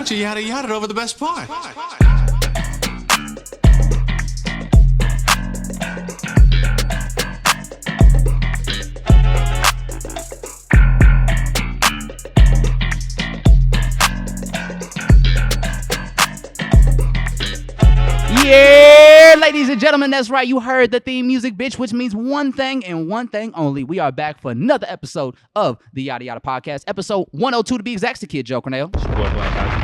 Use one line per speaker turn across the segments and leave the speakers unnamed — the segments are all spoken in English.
But you yada yada over the best part.
Yeah, ladies and gentlemen, that's right. You heard the theme music, bitch, which means one thing and one thing only. We are back for another episode of the Yadda Yadda podcast, episode 102 to be exact. The Kid Joe Cornell.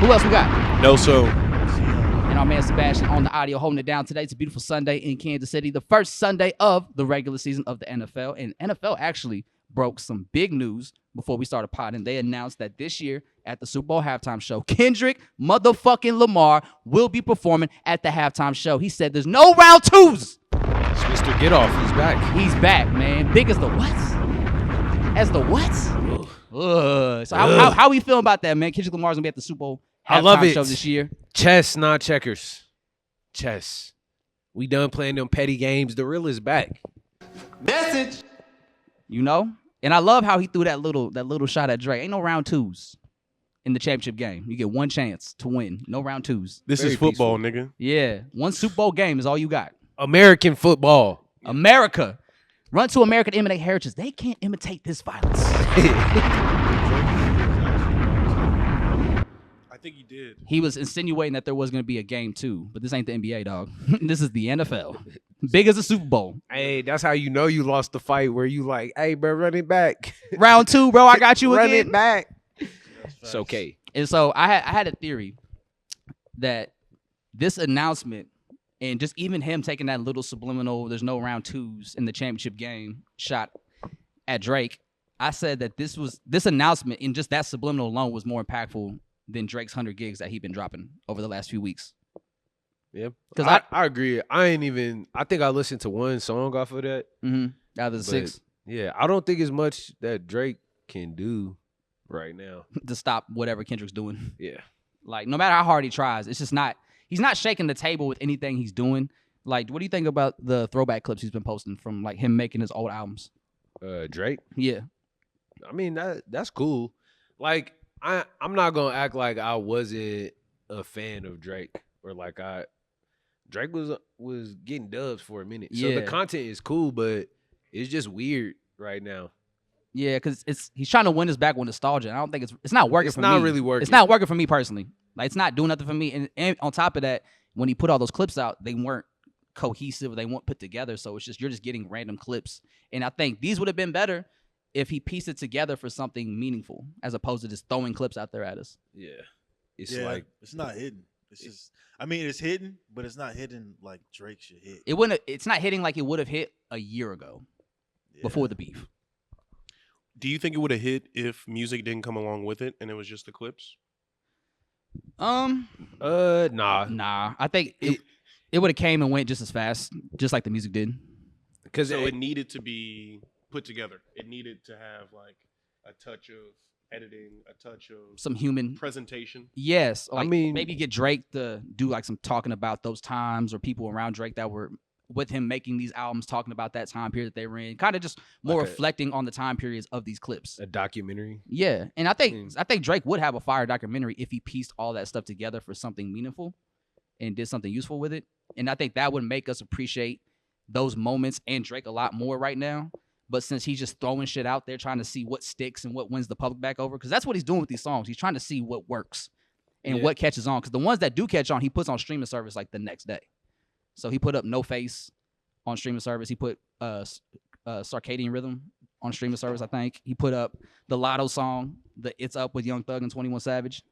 Who else we got?
No, so.
And our man Sebastian on the audio holding it down today. It's a beautiful Sunday in Kansas City, the first Sunday of the regular season of the NFL. And NFL actually broke some big news before we started potting. They announced that this year at the Super Bowl halftime show, Kendrick motherfucking Lamar will be performing at the halftime show. He said there's no round 2's.
It's Mr. Get Off. He's back.
He's back, man. Big as the what? As the what? So how we feel about that, man? Kendrick Lamar's going to be at the Super Bowl halftime show this year.
Chess, not checkers. Chess. We done playing them petty games. The real is back.
Message.
You know? And I love how he threw that little shot at Drake. Ain't no round 2's in the championship game. You get one chance to win. No round 2's.
This is football, nigga.
Yeah. One Super Bowl game is all you got.
American football.
America. Run to America to imitate heritage. They can't imitate this violence.
I think he did.
He was insinuating that there was going to be a game too, but this ain't the NBA, dog. This is the NFL. Big as a Super Bowl.
Hey, that's how you know you lost the fight, where you like, hey, bro, run it back.
Round 2, bro, I got you
run
again.
it back. It's okay.
And so I had a theory that this announcement and just even him taking that little subliminal, there's no round 2's in the championship game shot at Drake, I said that this announcement and just that subliminal alone was more impactful than Drake's 100 gigs that he's been dropping over the last few weeks.
Yeah, because I agree. I think I listened to one song off of that.
Out of the 6.
Yeah, I don't think it's much that Drake can do right now
to stop whatever Kendrick's doing.
Yeah.
Like, no matter how hard he tries, it's just not, he's not shaking the table with anything he's doing. Like, what do you think about the throwback clips he's been posting from, like, him making his old albums?
Drake?
Yeah.
I mean, that's cool. Like, I'm not going to act like I wasn't a fan of Drake or like Drake was getting dubs for a minute. So the content is cool, but it's just weird right now.
Yeah, because he's trying to win us back with nostalgia. And I don't think it's not working for me.
It's not really working.
It's not working for me personally. Like, it's not doing nothing for me. And on top of that, when he put all those clips out, they weren't cohesive. They weren't put together. So it's just, you're just getting random clips. And I think these would have been better if he pieced it together for something meaningful, as opposed to just throwing clips out there at us.
Yeah.
Like it's not hidden. It's just, I mean, it's hidden, but it's not hidden like Drake should hit.
It's not hitting like it would have hit a year ago, before the beef.
Do you think it would have hit if music didn't come along with it and it was just the clips?
Nah.
I think it would have came and went just as fast, just like the music did.
Because it needed to be put together. It needed to have like a touch of editing, a touch of
some human
presentation.
Yes. Like,
I mean,
maybe get Drake to do like some talking about those times, or people around Drake that were with him making these albums, talking about that time period that they were in, kind of just more like reflecting on the time periods of these clips.
A documentary.
Yeah. And I think Drake would have a fire documentary if he pieced all that stuff together for something meaningful and did something useful with it. And I think that would make us appreciate those moments and Drake a lot more right now. But since he's just throwing shit out there, trying to see what sticks and what wins the public back over, because that's what he's doing with these songs. He's trying to see what works and what catches on. Because the ones that do catch on, he puts on streaming service like the next day. So he put up No Face on streaming service. He put Circadian Rhythm on streaming service, I think. He put up the Lotto song, the It's Up with Young Thug and 21 Savage.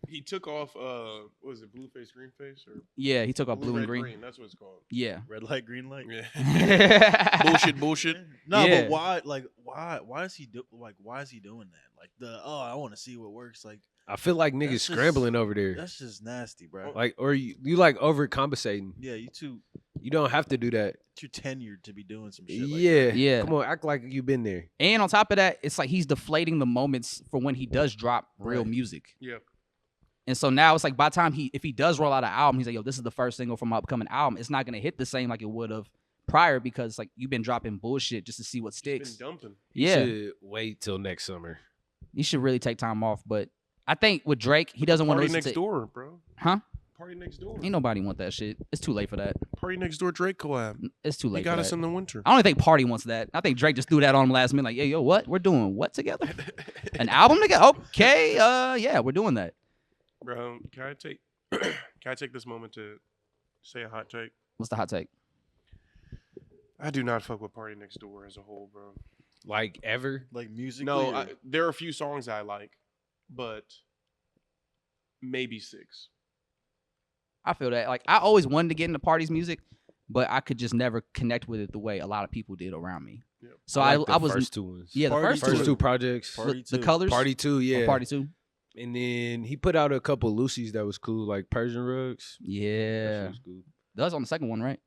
He took off, what was it, Blue Face, Green Face? Or
yeah, he took off Blue and
Red,
Green.
That's what it's called.
Yeah.
Red light, green light.
Yeah. bullshit.
No, but why? Like, why is he doing that? Like I want to see what works. Like,
I feel like niggas scrambling over there.
That's just nasty, bro.
Like, or you like overcompensating.
Yeah,
You don't have to do that.
You're tenured to be doing some shit like
that.
Yeah.
Come on, act like you've been there.
And on top of that, it's like he's deflating the moments for when he does drop real music.
Yeah.
And so now it's like by the time if he does roll out an album, he's like, yo, this is the first single from my upcoming album. It's not going to hit the same like it would have prior, because like you've been dropping bullshit just to see what sticks.
He's been dumping.
You should wait till next summer.
You should really take time off. But I think with Drake, he doesn't want to
Party
listen
next
to
door, bro.
Huh?
Party next door.
Ain't nobody want that shit. It's too late for that.
Party next door Drake collab.
It's too late.
He got
for
us
that.
in the winter.
I don't even think Party wants that. I think Drake just threw that on him last minute. Like, yo, what? We're doing what together? An album together? Okay. Yeah, we're doing that.
Bro, can I take this moment to say a hot take?
What's the hot take?
I do not fuck with Party Next Door as a whole, bro.
Like ever?
Like musically.
No, there are a few songs I like, but maybe 6.
I feel that. Like, I always wanted to get into Party's music, but I could just never connect with it the way a lot of people did around me.
Yep.
So
I
I
like the
was
first 2 ones.
Yeah, the
Party
first,
First
two.
2 projects.
Party
The
2.
colors.
Party 2,
Or
yeah.
Party 2.
And then he put out a couple Lucy's that was cool, like Persian Rugs. That shit
Yeah.
was cool.
That was on the second one, right?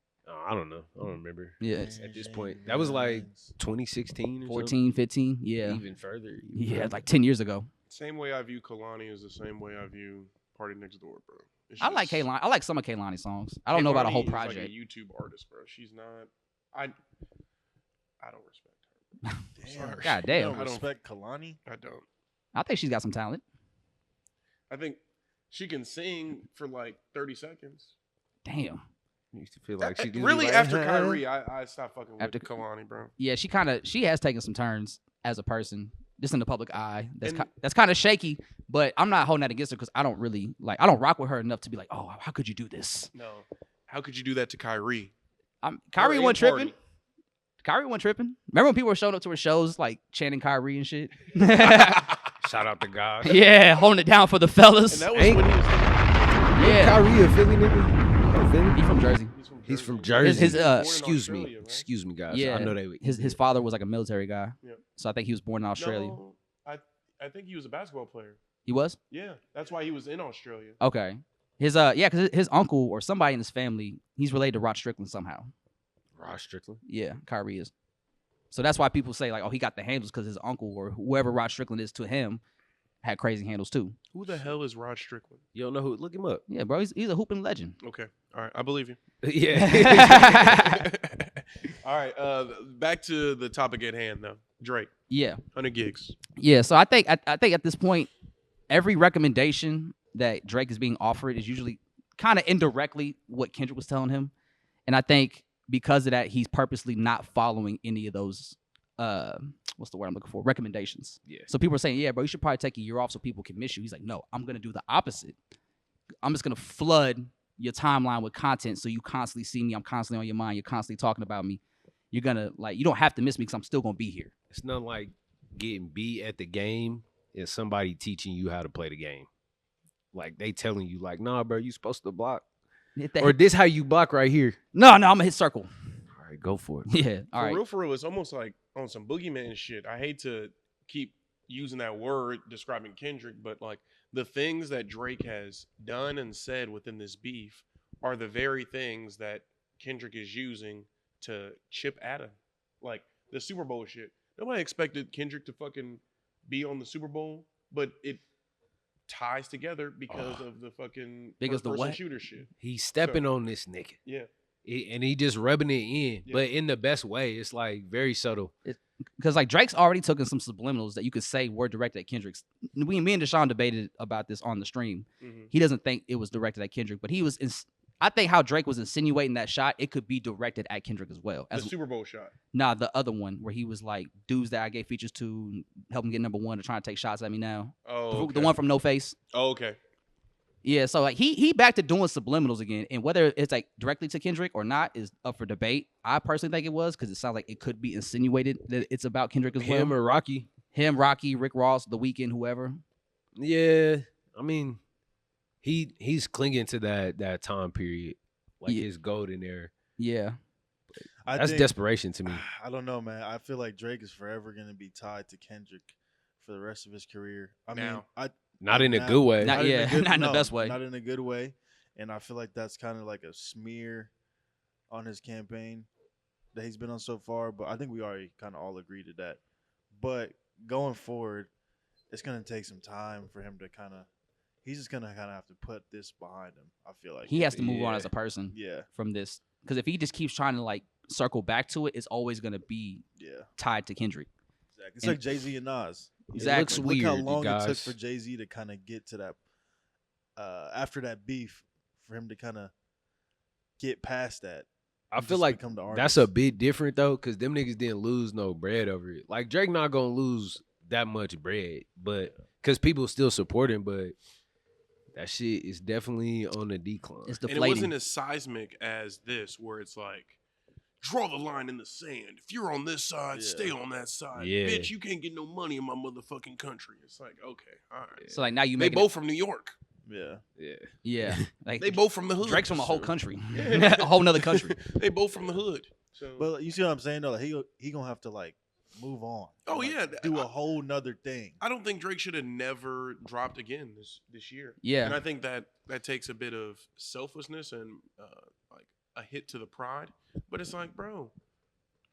I don't know. I don't remember.
Yeah.
At this point, that was like 2016 or
14, 15. Yeah.
something. Even further.
Yeah, like 10 years ago.
Same way I view Kalani is the same way I view Party Next Door, bro. It's
I like
just-
Kaylani. I like some of Kaylani's songs. I don't know about a whole
Kehlani is
project.
Like a YouTube artist, bro. She's not. I don't respect her.
Damn.
God
You
damn.
don't
I don't-
respect Kalani?
I don't.
I think she's got some talent.
I think she can sing for like 30 seconds.
Damn.
I used to feel like she
Really, after Kyrie, I stopped fucking
After-
with Kalani, bro.
Yeah, she has taken some turns as a person, just in the public eye.
And-
That's kind of shaky, but I'm not holding that against her because I don't really I don't rock with her enough to be like, oh, how could you do this?
No. How could you do that to Kyrie?
Kyrie
Or
wasn't
a
tripping.
party?
Kyrie wasn't tripping. Remember when people were showing up to her shows like chanting Kyrie and shit?
Shout out to God.
Yeah, holding it down for the fellas.
And that was
Ain't-
when he was.
Yeah,
Kyrie a Philly nigga? From Philly?
he from Jersey.
He's from
His-
Jersey.
his, uh,
excuse me.
Australia, right?
Excuse me, guys.
Yeah,
I know they were
His father was like a military guy,
Yep.
so I think he was born in Australia.
No, I think he was a basketball player.
He was.
Yeah, that's why he was in Australia.
Okay. His because his uncle or somebody in his family, he's related to Rod Strickland somehow.
Ross Strickland.
Yeah, Kyrie is. So that's why people say like, oh, he got the handles because his uncle or whoever Rod Strickland is to him had crazy handles too.
Who the hell is Rod Strickland?
You don't know who? Look him up.
Yeah, bro, he's a hooping legend.
Okay, all right, I believe you.
Yeah.
All right, back to the topic at hand though. Drake,
Yeah,
100 gigs.
yeah. So I think at this point, every recommendation that Drake is being offered is usually kind of indirectly what Kendrick was telling him, and I think because of that, he's purposely not following any of those. What's the word I'm looking for? Recommendations.
Yeah.
So people are saying, yeah, bro, you should probably take a year off so people can miss you. He's like, no, I'm gonna do the opposite. I'm just gonna flood your timeline with content so you constantly see me. I'm constantly on your mind. You're constantly talking about me. You're gonna you don't have to miss me because I'm still gonna be here.
It's nothing like getting beat at the game and somebody teaching you how to play the game. Like they telling you, like, nah, bro, you supposed to block.
Hit that-
Or this how you block right here.
no, I'm gonna hit circle.
All right, go for it.
Yeah. All right.
For real, it's almost like on some boogeyman shit. I hate to keep using that word describing Kendrick, but like the things that Drake has done and said within this beef are the very things that Kendrick is using to chip at him. Like the Super Bowl shit. Nobody expected Kendrick to fucking be on the Super Bowl, but it ties together because of the fucking
Because the
first-person
what?
shooter shit.
He's stepping on this nigga.
Yeah.
And he just rubbing it in,
Yeah.
but in the best way. It's like very subtle.
Because like Drake's already taken some subliminals that you could say were directed at Kendrick's. Me and Deshaun debated about this on the stream.
Mhm.
He doesn't think it was directed at Kendrick, but he was. I think how Drake was insinuating that shot, it could be directed at Kendrick as well.
The Super Bowl shot.
The other one where he was like, dudes that I gave features to, help him get number one, are trying to take shots at me now.
Oh,
The one from No Face.
Oh, okay.
Yeah, so like he back to doing subliminals again, and whether it's like directly to Kendrick or not is up for debate. I personally think it was because it sounds like it could be insinuated that it's about Kendrick as
Him
well.
or Rocky.
Him, Rocky, Rick Ross, The Weeknd, whoever.
Yeah. I mean, he's clinging to that time period. Like
Yeah.
his golden era.
Yeah,
That's desperation to me.
I don't know, man. I feel like Drake is forever going to be tied to Kendrick for the rest of his career. I mean,
Now.
Not in a
Not-
good way.
Not- yeah, not in the best way.
Not in a good way. And I feel like that's kind of like a smear on his campaign that he's been on so far. But I think we already kind of all agree to that. But going forward, it's going to take some time for him to he's just going to kind of have to put this behind him, I feel like.
he has to move on
Yeah.
as a person
Yeah,
from this because if he just keeps trying to like circle back to it, it's always gonna be
yeah.
tied to Kendrick.
Exactly. It's
And-
like Jay-Z and Nas.
Exactly.
looks
Look
weird,
how
you
long it took
guys.
for Jay-Z to kind of get to that. After that beef, for him to kind of get past that.
I
and
feel
just
like
become the
that's
artist.
a bit different though, because them niggas didn't lose no bread over it. Like Drake not gonna lose that much bread, but because people still support him, but that shit is definitely on the decline.
It's
And it
deflating.
wasn't as seismic as this, where it's like, draw the line in the sand. If you're on this side,
Yeah.
stay on that side.
Yeah.
Bitch, you can't get no money in my motherfucking country. It's like, okay, all right.
So like now you
They
make
both from New York.
Yeah.
Yeah.
yeah, like
They both from the hood.
Drake's from a whole
So-
country,
Yeah.
a whole nother country.
They both from the hood. So
But you see what I'm saying though? Like, he gonna have to like move on.
Oh,
Like,
yeah.
do a whole nother thing.
I don't think Drake should have never dropped again this year.
Yeah.
And I think that takes a bit of selflessness and like a hit to the pride. But it's like, bro,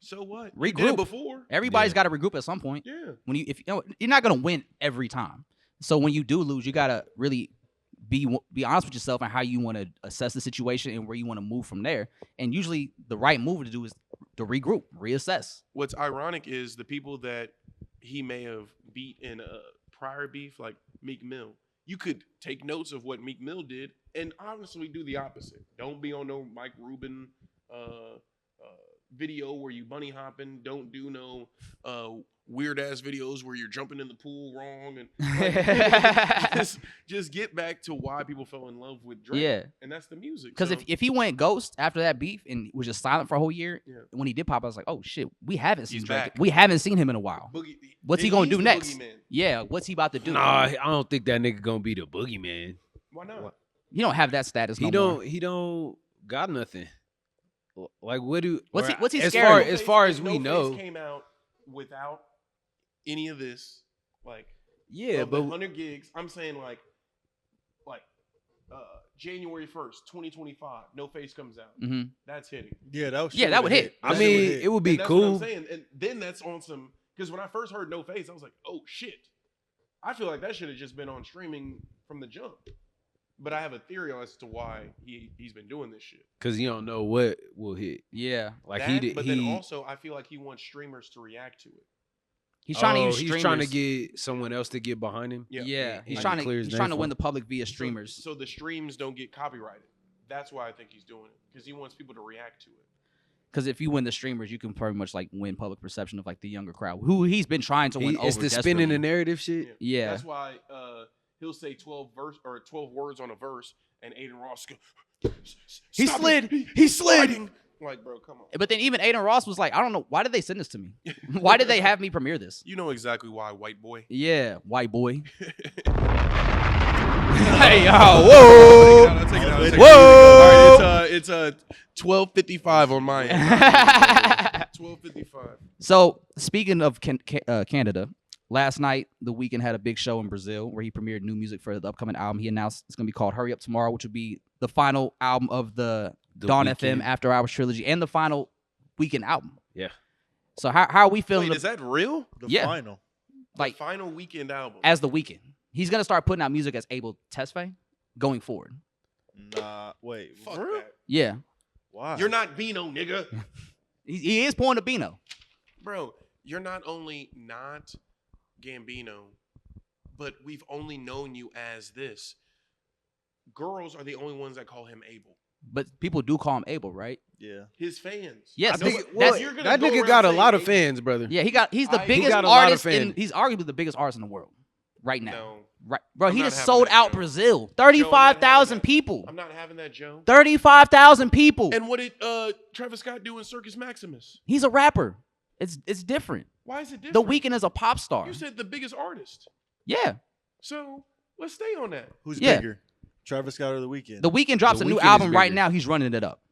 so what? You did
Regroup.
it before.
Everybody's
Yeah.
got to regroup at some point.
Yeah.
When if you know, you're not gonna win every time. So when you do lose, you gotta really be honest with yourself and how you want to assess the situation and where you want to move from there. And usually, the right move to do is to regroup, reassess.
What's ironic is the people that he may have beat in a prior beef, like Meek Mill. You could take notes of what Meek Mill did and honestly do the opposite. Don't be on no Mike Rubin video where you bunny hopping. Don't do no weird ass videos where you're jumping in the pool wrong and like, just get back to why people fell in love with Drake.
Yeah.
And that's the music.
Because
So,
if he went ghost after that beef and was just silent for a whole year,
Yeah.
when he did pop, I was like, oh shit, we haven't seen
He's
Drake.
back.
We haven't seen him in a while.
Boogie,
What's he
and
gonna
he's
do
the
next?
boogeyman.
Yeah, what's he about to do?
Nah, I don't think that nigga gonna be the boogeyman.
Why not?
He don't have that status no
He
more.
don't. He don't got nothing. Like what do?
What's he-
or
what's he
as
scared
far
of?
as far as
If
we
No Face
know?
came out without any of this, like
Yeah,
of the
but
100 gigs. I'm saying like January 1st, 2025. No Face comes out.
Mhm.
That's hitting.
Yeah, that was
Yeah, that would hit.
I mean, it would be
And that's what I'm
cool.
saying. And then that's on some because when I first heard No Face, I was like, oh shit. I feel like that should have just been on streaming from the jump. But I have a theory as to why he's been doing this shit.
Because you don't know what will hit.
Yeah,
Like
That,
he did.
but
he,
then also I feel like he wants streamers to react to it.
he's trying to use
He's
streamers.
trying to get someone else to get behind him.
Yeah, he's
Like
trying
to clear his
he's
name
trying to
for
win
him.
the public via streamers.
So the streams don't get copyrighted. That's why I think he's doing it because he wants people to react to it.
Because if you win the streamers, you can pretty much like win public perception of like the younger crowd, who he's been trying to win over.
It's the spinning the
desperately.
narrative shit.
Yeah.
That's why he'll say 12 words on a verse, and Aiden Ross go,
He
"Stop
slid.
it.
He slid."
sliding." Like, bro, come on.
But then even Aiden Ross was like, I don't know, why did they send this to me? Why did they have me premiere this?
You know exactly why, white boy.
Yeah, white boy.
Hey,
yo, whoa.
I'll take it out.
Whoa.
All right, it's 12:55 on my end. 12:55.
So speaking of Canada, last night the Weeknd had a big show in Brazil where he premiered new music for the upcoming album. He announced it's going to be called Hurry Up Tomorrow, which would be the final album of the Dawn FM
Weeknd.
After Hours trilogy and the final Weeknd album.
Yeah.
So how are we feeling?
Wait, is that real?
The
Yeah.
final.
like
The final Weekend album.
as the Weeknd? He's going to start putting out music as Abel Tesfaye going forward.
Nah, wait.
Fuck
for real?
that.
Yeah,
Why?
You're not Vino, nigga.
he is pulling a Bino.
Bro, you're not only not Gambino, but we've only known you as this. Girls are the only ones that call him Abel.
But people do call him Abel, right?
Yeah.
His fans.
Yes,
I think
that's-
well,
you're gonna
that
go
nigga
around
got a
saying
lot of
Abel.
fans, brother.
Yeah, he's the
He
biggest
got a lot of
artist
fans.
he's arguably the biggest artist in the world right now.
No,
Right, bro,
I'm
he
not
just
having
sold
that,
out
Joe.
Brazil.
Joe, I'm not
35,000
having that.
people.
I'm not having that, Joe.
35,000 people.
And what did Travis Scott do in Circus Maximus?
He's a rapper. It's different.
Why is it
The
different?
Weeknd is a pop star.
You said the biggest artist.
Yeah.
So let's stay on that.
Who's
Yeah.
bigger? Travis Scott or The Weeknd?
The Weeknd drops
The
a new
Weeknd is
album right
bigger.
now. He's running it up.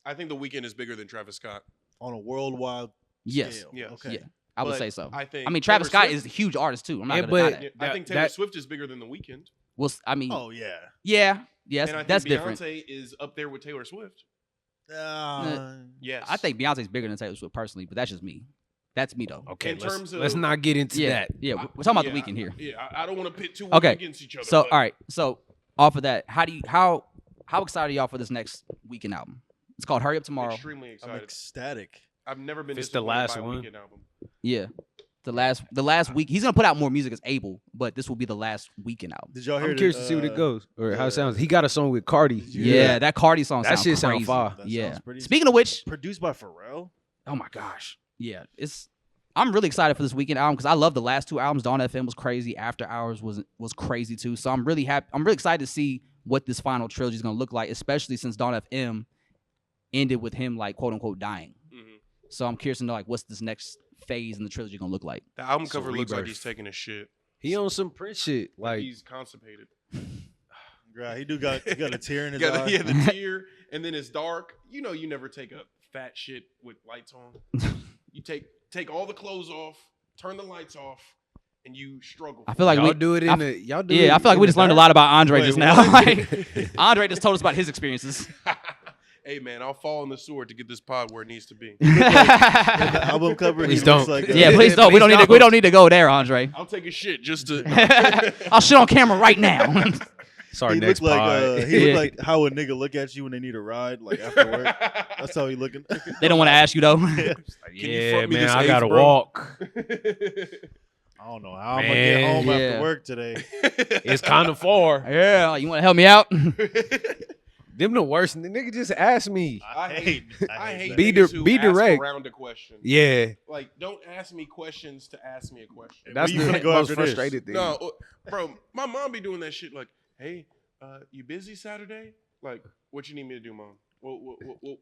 I think the Weeknd is bigger than Travis Scott.
On a worldwide
Yes.
scale.
Yes.
Okay.
Yeah. I would
But
say so.
I think.
I mean, Travis
Taylor
Scott
Swift-
is a huge artist too. I'm not
Yeah,
gonna deny
but-
that.
I think Taylor
that-
Swift is bigger than the Weeknd.
Well, I mean,
Oh yeah.
yeah, yes,
And I think
that's
Beyonce
different.
is up there with Taylor Swift. Yes.
I think Beyonce's bigger than Taylor Swift personally, but that's just me. That's me though.
Okay,
In
let's,
terms of-
let's not get into
Yeah,
that.
yeah. We're talking about
Yeah,
the Weeknd here.
Yeah, I don't want to pit two
Okay,
against each other.
So,
but
all right. So, off of that, how excited are y'all for this next Weeknd album? It's called Hurry Up Tomorrow.
Extremely
I'm
excited.
ecstatic.
I've never been
It's the
disappointed
last
by a
one.
Weeknd album.
Yeah. The last week. He's gonna put out more music as Abel, but this will be the last weekend album.
Did y'all hear?
I'm curious to see what it goes or how it sounds. He got a song with Cardi.
Yeah, that Cardi song
That
sounds
shit sound
crazy.
fire.
That
Yeah.
sounds pretty-
Speaking of which,
produced by Pharrell.
oh my gosh, yeah, I'm really excited for this weekend album because I love the last two albums. Dawn FM was crazy. After Hours was crazy too. So I'm really happy. I'm really excited to see what this final trilogy is gonna look like, especially since Dawn FM ended with him like quote unquote dying.
Mhm.
So I'm curious to know like what's this next phase in the trilogy gonna look like.
The album
It's a
cover looks like
rebirth.
he's taking a shit.
He on some Prince shit. Like
He's constipated.
Right, he got a tear in his
Yeah,
eye.
yeah, the tear, and then it's dark. You know, you never take a fat shit with lights on. You take all the clothes off, turn the lights off, and you struggle.
I feel like
y'all
we
do it in the y'all do it
yeah. I feel like
in
we
the
just learned a
dark?
lot about Andre
Wait,
just now.
what?
Like Andre just told us about his experiences.
Hey man, I'll fall on the sword to get this pod where it needs to be.
The album cover.
Please
he looks
don't.
Like
Yeah, please don't. We don't need to. We don't need to go there, Andre.
I'll take a shit just to.
I'll shit on camera right now.
Sorry,
He
next
looked like
pod.
he
Yeah.
looked like how a nigga look at you when they need a ride, like after work. That's how he looking.
They don't want to ask you though.
Can you
Yeah,
front me
man,
this
I
eighth,
gotta
bro?
walk.
I don't know how I'm gonna get home
Man,
after
yeah.
work today.
It's kind of far.
Yeah, you want to help me out?
Them the worst. The nigga just asked me.
I hate
that.
Be
niggas
di-
who
be
ask
direct.
around a question.
Yeah,
Like, don't ask me questions to ask me a question.
that's
you
the
finna go
most
after this?
frustrated thing.
No, bro, my mom be doing that shit. Like, hey, you busy Saturday? Like, what you need me to do, mom? What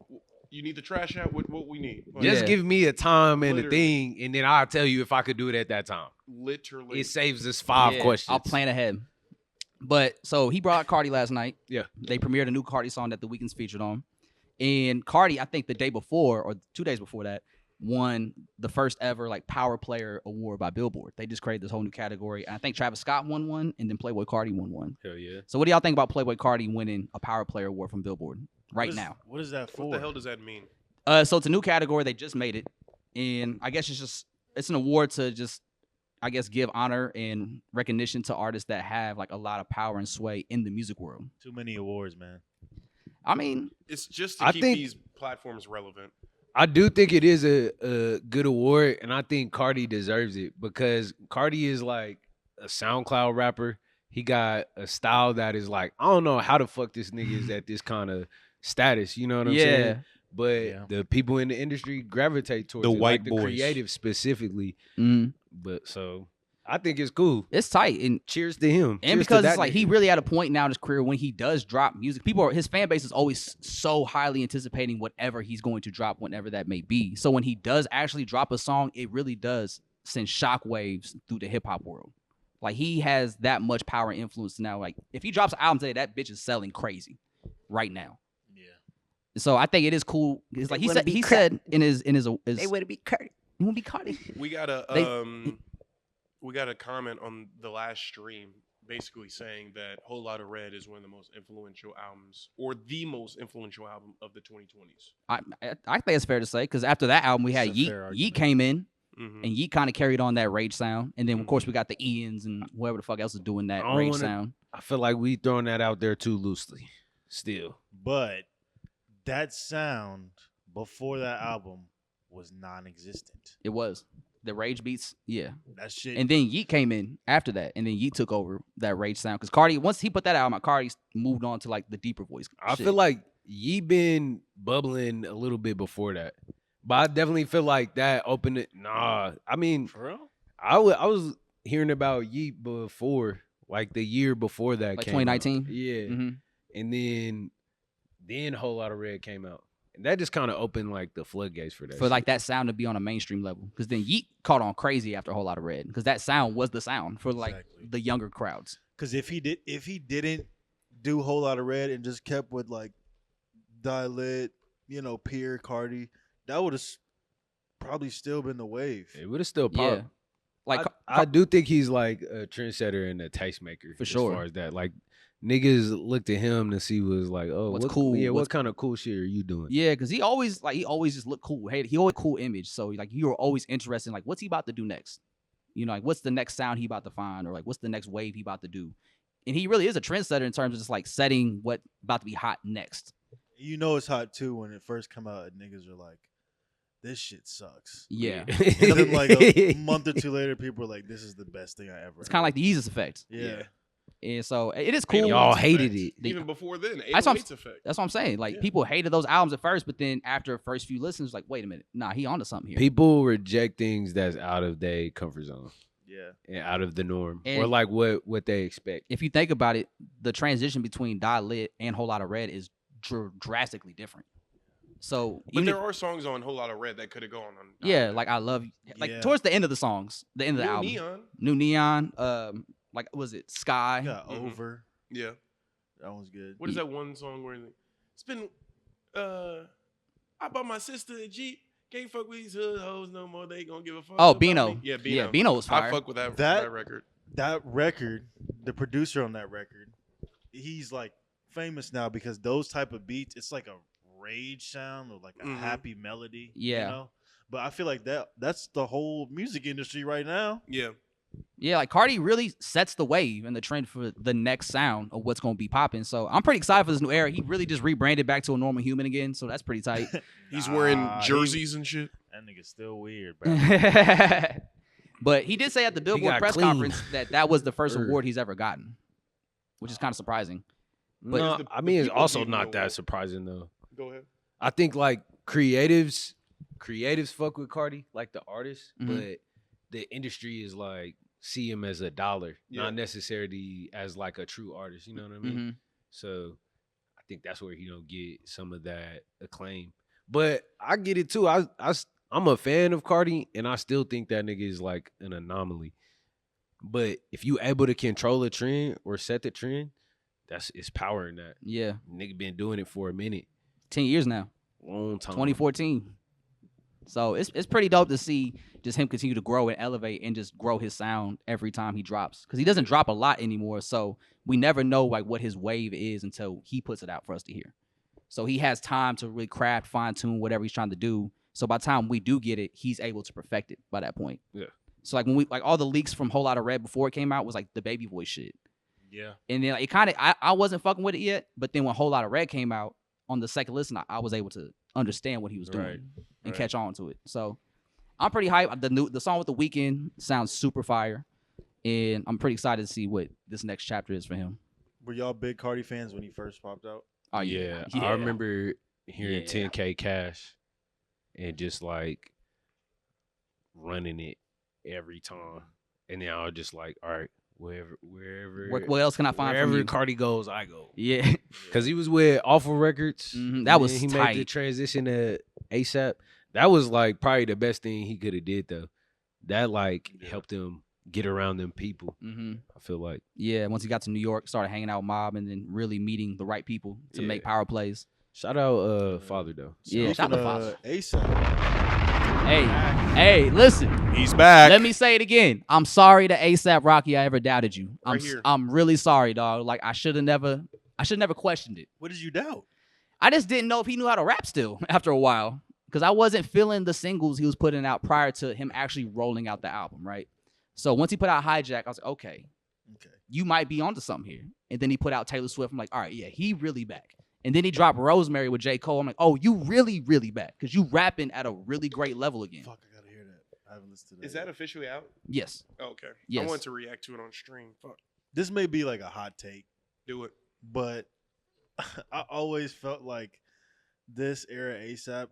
you need the trash out? What we need? Like,
Just
Yeah.
give me a time and a
Literally.
thing, and then I'll tell you if I could do it at that time.
literally.
It saves us 5
Yeah,
questions.
I'll plan ahead. But so he brought out Cardi last night.
Yeah.
They premiered a new Cardi song that the Weeknd's featured on. And Cardi, I think the day before or 2 days before that, won the first ever like Power Player Award by Billboard. They just created this whole new category. And I think Travis Scott won one, and then Playboy Cardi won one.
Hell yeah.
So what do y'all think about Playboy Cardi winning a Power Player Award from Billboard right now?
What is that for?
What the hell does that mean?
So it's a new category. They just made it, and I guess it's an award to just, I guess, give honor and recognition to artists that have like a lot of power and sway in the music world.
Too many awards, man.
I mean,
It's just to
I
keep
think-
these platforms relevant.
I do think it is a good award, and I think Cardi deserves it because Cardi is like a SoundCloud rapper. He got a style that is like, I don't know how the fuck this nigga is at this kind of status. You know what I'm
yeah,
saying? But
Yeah.
the people in the industry gravitate towards
The
it,
white
like the
boys.
creative specifically.
mm,
But so I think it's cool.
it's tight, and
Cheers to him. Cheers to
because
that
it's like he
nigga.
really at a point now in his career when he does drop music, his fan base is always so highly anticipating whatever he's going to drop, whenever that may be. So when he does actually drop a song, it really does send shockwaves through the hip hop world. Like he has that much power and influence now. Like if he drops an album today, that bitch is selling crazy right now.
Yeah.
So I think it is cool. It's like he
wanna
said.
be
He
Kurt.
said in his
They would be Kurt.
he won't be Cardi.
We got
They-
we got a comment on the last stream basically saying that Whole Lotta Red is one of the most influential albums or the most influential album of the 2020s.
I think it's fair to say because after that album we had
That's a
Yeet.
fair
Yeet
argument.
came in
Mhm.
and Yeet kind of carried on that rage sound, and then of course we got the Ians and whoever the fuck else is doing that
I don't
rage
wanna-
sound.
I feel like we throwing that out there too loosely. Still.
But that sound before that album was non-existent.
It was the rage beats, yeah.
That shit.
And then Yeet came in after that, and then Yeet took over that rage sound because Cardi, once he put that album out, Cardi moved on to like the deeper voice.
I
shit.
feel like Ye been bubbling a little bit before that. But I definitely feel like that opened it. Nah. I mean,
For real?
I was hearing about Ye before, like the year before that
Like
came out.
2019?
Yeah.
Mhm.
And then Whole Lotta Red came out. And that just kind of opened like the floodgates for that.
for
shit.
like that sound to be on a mainstream level. Because then Yeet caught on crazy after a whole lot of red. Because that sound was the sound for like
Exactly.
the younger crowds.
Because if he didn't do a whole lot of red and just kept with like Die-Lit, Pierre, Cardi, that would have probably still been the wave.
It would have still
Yeah.
popped.
Like
I do think he's like a trendsetter and a tastemaker
For
as
sure.
far as that. Like niggas looked at him to see was like, oh,
What's
what,
cool,
Yeah,
what's-
what kind of cool shit are you doing?
yeah, because he always just looked cool. Hey, he always cool image. So like you were always interested in like what's he about to do next? Like what's the next sound he about to find, or like what's the next wave he about to do? And he really is a trendsetter in terms of just like setting what about to be hot next.
It's hot too when it first come out and niggas are like, this shit sucks.
Yeah.
And then like a month or two later, people are like, this is the best thing I ever.
It's kind of like the Yeezus effect.
Yeah.
And so it is cool.
Y'all hated it.
Even before then,
That's what
808's effect.
That's what I'm saying. Like
Yeah.
people hated those albums at first, but then after first few listens, like, wait a minute, nah, he onto something here.
People reject things that's out of their comfort zone
Yeah.
and out of the norm, or
And-
like what they expect.
If you think about it, the transition between Die Lit and Whole Lotta Red is drastically different. So
But
even
there
if-
are songs on Whole Lotta Red that could have gone on.
yeah, like I Love You, like
Yeah.
towards the end of the songs, the end of the
New
album,
Neon.
New Neon, like was it Sky?
Yeah.
Mhm.
Over.
Yeah.
That one's good.
What is that one song where it's been? I bought my sister a Jeep. Can't fuck with these hood hoes no more. They gonna give a fuck.
Oh,
about
Beano.
me. Yeah,
Yeah,
Beano.
Beano was fire.
I fuck with that
That-
record.
That record, the producer on that record, he's like famous now because those type of beats, it's like a rage sound or like a
Mhm.
happy melody.
Yeah.
You know? But I feel like that's the whole music industry right now.
Yeah.
Yeah, like Cardi really sets the wave and the trend for the next sound of what's gonna be popping. So I'm pretty excited for this new era. He really just rebranded back to a normal human again, so that's pretty tight.
He's wearing
Nah,
jerseys and shit.
That nigga's still weird, bro.
But he did say at the Billboard
got
press
clean.
conference that was the first
Word.
award he's ever gotten, which is kind of surprising. But
No,
the-
I
the
mean it's
people
also
gave him
not
the
that
award.
surprising though.
Go ahead.
I think like creatives fuck with Cardi, like the artist,
Mhm.
but the industry is like see him as a dollar,
Yeah.
not necessarily as like a true artist. You know what I mean?
Mhm.
So I think that's where he don't get some of that acclaim. But I get it too. I'm a fan of Cardi, and I still think that nigga is like an anomaly. But if you able to control a trend or set the trend, it's power in that.
Yeah,
Nigga been doing it for a minute,
10 years now,
long time.
2014. So it's pretty dope to see just him continue to grow and elevate and just grow his sound every time he drops, because he doesn't drop a lot anymore. So we never know like what his wave is until he puts it out for us to hear. So he has time to really craft, fine tune whatever he's trying to do. So by the time we do get it, he's able to perfect it by that point.
Yeah.
So like when we all the leaks from Whole Lotta Red before it came out was like the baby voice shit.
Yeah.
And then like, it kind of I wasn't fucking with it yet, but then when Whole Lotta Red came out on the second listen, I was able to understand what he was doing
Right,
and
right.
catch on to it. So I'm pretty hyped. The song with The Weeknd sounds super fire, and I'm pretty excited to see what this next chapter is for him.
Were y'all big Cardi fans when he first popped out?
Oh
Yeah,
yeah.
I remember hearing
Yeah.
10K Cash and just like running it every time, and then I was just like, all right, wherever
What else can I find from
wherever
you?
Cardi goes, I go.
Yeah.
Because he was with Awful Records.
Mhm, that was
he made the
tight.
transition to ASAP. That was like probably the best thing he could have did though. That like helped him get around them people.
hmm
I feel like.
Yeah. Once he got to New York, started hanging out with Mob, and then really meeting the right people to
Yeah.
make power plays.
Shout out Father though.
Yeah, shout out to
Speaking
Fox.
of ASAP.
Hey, listen.
He's back.
Let me say it again. I'm sorry to ASAP Rocky. I ever doubted you.
Right here.
I'm really sorry, dog. Like I should have never questioned it.
What did you doubt?
I just didn't know if he knew how to rap still after a while, because I wasn't feeling the singles he was putting out prior to him actually rolling out the album, right? So once he put out Hijack, I was like, okay,
Okay.
you might be onto something here. And then he put out Taylor Swift. I'm like, all right, yeah, he really back. And then he dropped Rosemary with J. Cole. I'm like, oh, you really, really back, because you rapping at a really great level again.
Fuck, I gotta hear that. I haven't listened to that.
Is that
yet.
officially out?
Yes.
Oh, okay.
Yes.
I want to react to it on stream. Fuck.
This may be like a hot take,
Do it.
but I always felt like this era ASAP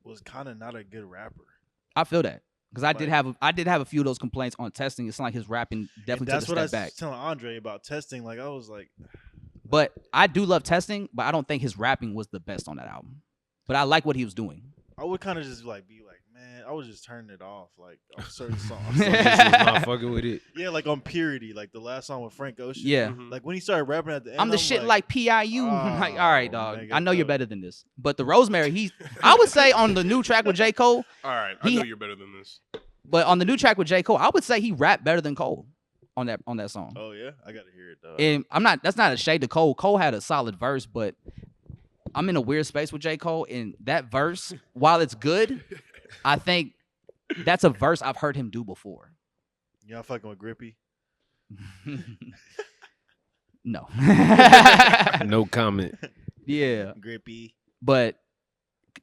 was kind of not a good rapper.
I feel that, because I did
Like-
have a few of those complaints on testing. It's like his rapping
And
definitely
that's
took
what
a
I
step
was
back.
telling Andre about testing. Like I was like,
But I do love testing, but I don't think his rapping was the best on that album. But I like what he was doing.
I would kind of just like be like, man, I was just turning it off like on certain songs.
Just was not fucking with it.
Yeah, like on Purity, like the last song with Frank Ocean.
Yeah.
Mhm.
Like when he started rapping at the end,
I'm the shit like PIU. I'm like, all right,
Oh,
dog.
nigga,
I know you're
dog.
better than this. But the Rosemary, I would say on the new track with J. Cole,
All right. I
He-
know you're better than this.
but on the new track with J. Cole, I would say he rapped better than Cole on that song.
Oh yeah, I gotta hear it though.
And that's not a shade to Cole. Cole had a solid verse, but I'm in a weird space with J. Cole, and that verse, while it's good, I think that's a verse I've heard him do before.
Y'all fucking with Grippy?
No.
No comment.
Yeah.
Grippy.
But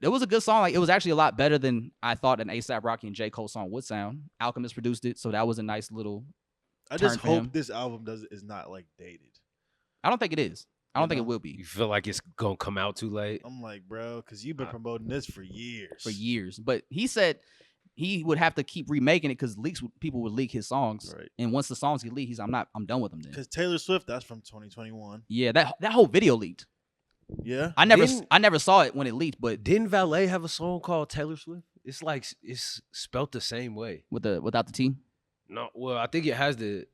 it was a good song. Like, it was actually a lot better than I thought an A$AP Rocky and J. Cole song would sound. Alchemist produced it, so that was a nice little.
I just
turn for
hope
him.
this album is not like dated.
I don't think it is. I don't think
know?
it will be
You feel like it's gonna come out too late?
I'm like, bro, because you've been promoting this for years.
for years. But he said he would have to keep remaking it because people would leak his songs.
Right.
And once the songs get leaked, I'm done with them then.
Because Taylor Swift, that's from 2021.
Yeah, that whole video leaked.
Yeah.
I never saw it when it leaked, but
Didn't Valet have a song called Taylor Swift? It's like it's spelt the same way.
without the T.
No, well, I think it has the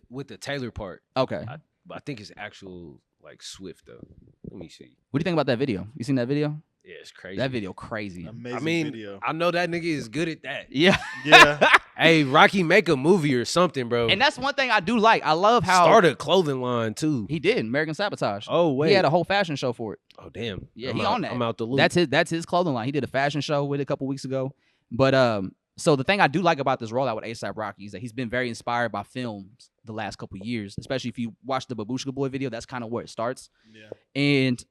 with the Taylor part.
Okay.
I think it's actual like Swift though. Let me see.
What do you think about that video? You seen that video?
Yeah, it's crazy.
That video crazy.
Amazing
I mean,
video.
I know that nigga is good at that.
Yeah.
Yeah.
Hey, Rocky, make a movie or something, bro.
And that's one thing I do like. I love how
Start a clothing line too.
he did American Sabotage.
Oh wait.
He had a whole fashion show for it.
Oh damn.
Yeah,
I'm
he
out,
on that.
I'm out the loop.
That's his clothing line. He did a fashion show with it a couple weeks ago. But so the thing I do like about this rollout with A$AP Rocky is that he's been very inspired by films the last couple years, especially if you watch the Babushka Boy video. That's kind of where it starts.
Yeah.
And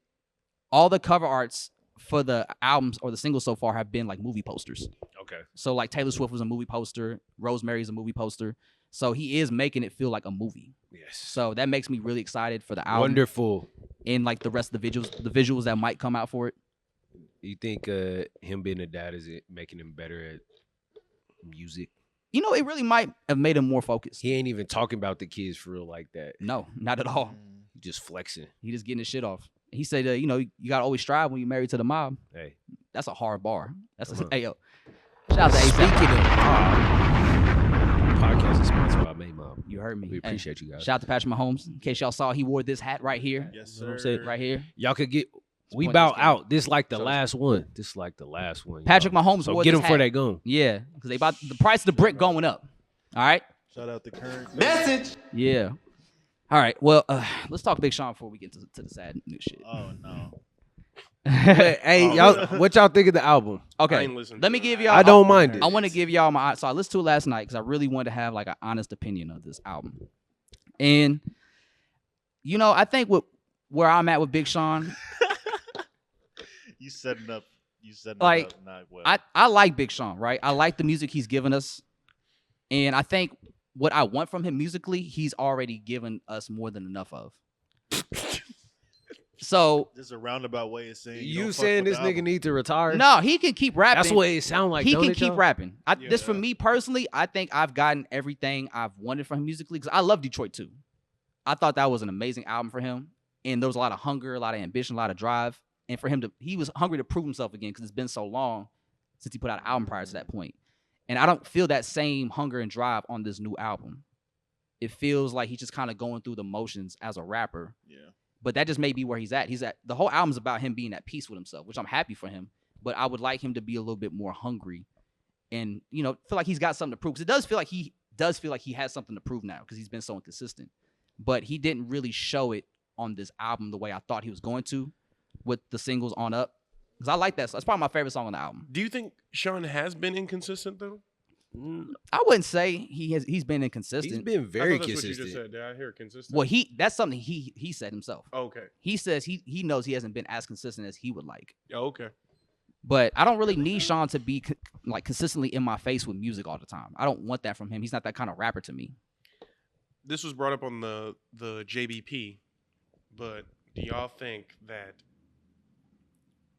all the cover arts for the albums or the singles so far have been like movie posters.
Okay.
So like Taylor Swift was a movie poster, Rosemary's a movie poster. So he is making it feel like a movie.
Yes.
So that makes me really excited for the album.
Wonderful.
And like the rest of the visuals that might come out for it.
You think him being a dad is it making him better at music?
You know, it really might have made him more focused.
He ain't even talking about the kids for real like that.
No, not at all.
He just flexing.
He just getting his shit off. He said, you know, you gotta always strive when you're married to the mob.
Hey.
That's a hard bar. That's
Uh-huh.
hey yo. Shout out to
Speaking
A$AP.
of podcast is sponsored by May Mom.
You heard me.
We
Hey,
appreciate you guys.
shout out to Patrick Mahomes. In case y'all saw, he wore this hat right here.
Yes,
You know what I'm
sir.
saying?
Right here.
Y'all could get we
point
bout
this game.
out. This like the
So-
last one. This like the last one.
Patrick
y'all.
Mahomes
So
wore
get
this
them before
hat.
they go.
Yeah, because the price of the brick going up. All right.
Shout out to Current.
Message.
Yeah. All right. Well, let's talk Big Sean before we get to the sad news shit.
Oh, no.
Hey, y'all, what y'all think of the album?
I
Okay.
ain't listened
Let
to
me
it.
give y'all.
I don't mind it.
I want to give y'all my. So I listened to it last night because I really wanted to have like an honest opinion of this album. And you know, I think where I'm at with Big Sean,
You setting up. You setting
Like,
it up not well.
I like Big Sean, right? I like the music he's given us, and I think what I want from him musically, he's already given us more than enough of. So
Just a roundabout way of saying
You
don't fuck
saying
with
this
the
nigga
album.
need to retire?
no, he can keep rapping.
That's what it sound like.
He
don't
can
it,
keep
y'all?
rapping. This for
Yeah.
me personally, I think I've gotten everything I've wanted from him musically because I love Detroit too. I thought that was an amazing album for him, and there was a lot of hunger, a lot of ambition, a lot of drive, and for him he was hungry to prove himself again because it's been so long since he put out an album prior to that point. And I don't feel that same hunger and drive on this new album. It feels like he's just kind of going through the motions as a rapper.
Yeah.
But that just may be where he's at. The whole album's about him being at peace with himself, which I'm happy for him. But I would like him to be a little bit more hungry and, you know, feel like he's got something to prove. Because it does feel like he has something to prove now because he's been so inconsistent. But he didn't really show it on this album the way I thought he was going to with the singles on up. Because I like that. So that's probably my favorite song on the album.
Do you think Sean has been inconsistent though?
I wouldn't say he's been inconsistent.
He's been
I
very
thought that's what you
consistent.
just said. Did I hear consistent?
Well, that's something he said himself.
Okay.
He says he knows he hasn't been as consistent as he would like.
Oh, okay.
But I don't really need Sean to be like consistently in my face with music all the time. I don't want that from him. He's not that kind of rapper to me.
This was brought up on the JBP, but do y'all think that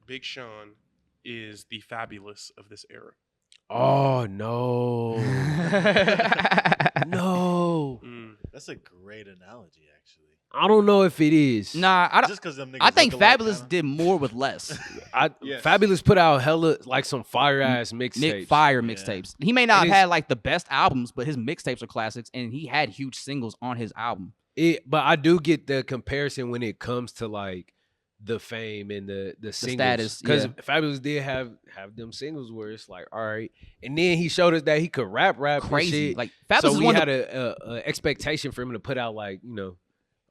Big Sean is the Fabulous of this era?
Oh no. No.
That's a great analogy, actually.
I don't know if it is.
Nah, I don't.
Just because them niggas
I think
look alike,
Fabulous
kinda.
did more with less.
Yes.
Fabulous put out hella like some fire ass mixtapes.
Fire
Yeah.
mixtapes. He may not
It
have
is-
had like the best albums, but his mixtapes are classics, and he had huge singles on his album.
But I do get the comparison when it comes to like the fame and the singles.
status,
Because
yeah.
Fabulous did have them singles where it's like, all right. And then he showed us that he could rap and
Crazy.
shit.
Like Fabulous
So
is
we
one
had
of the,
a expectation for him to put out like, you know,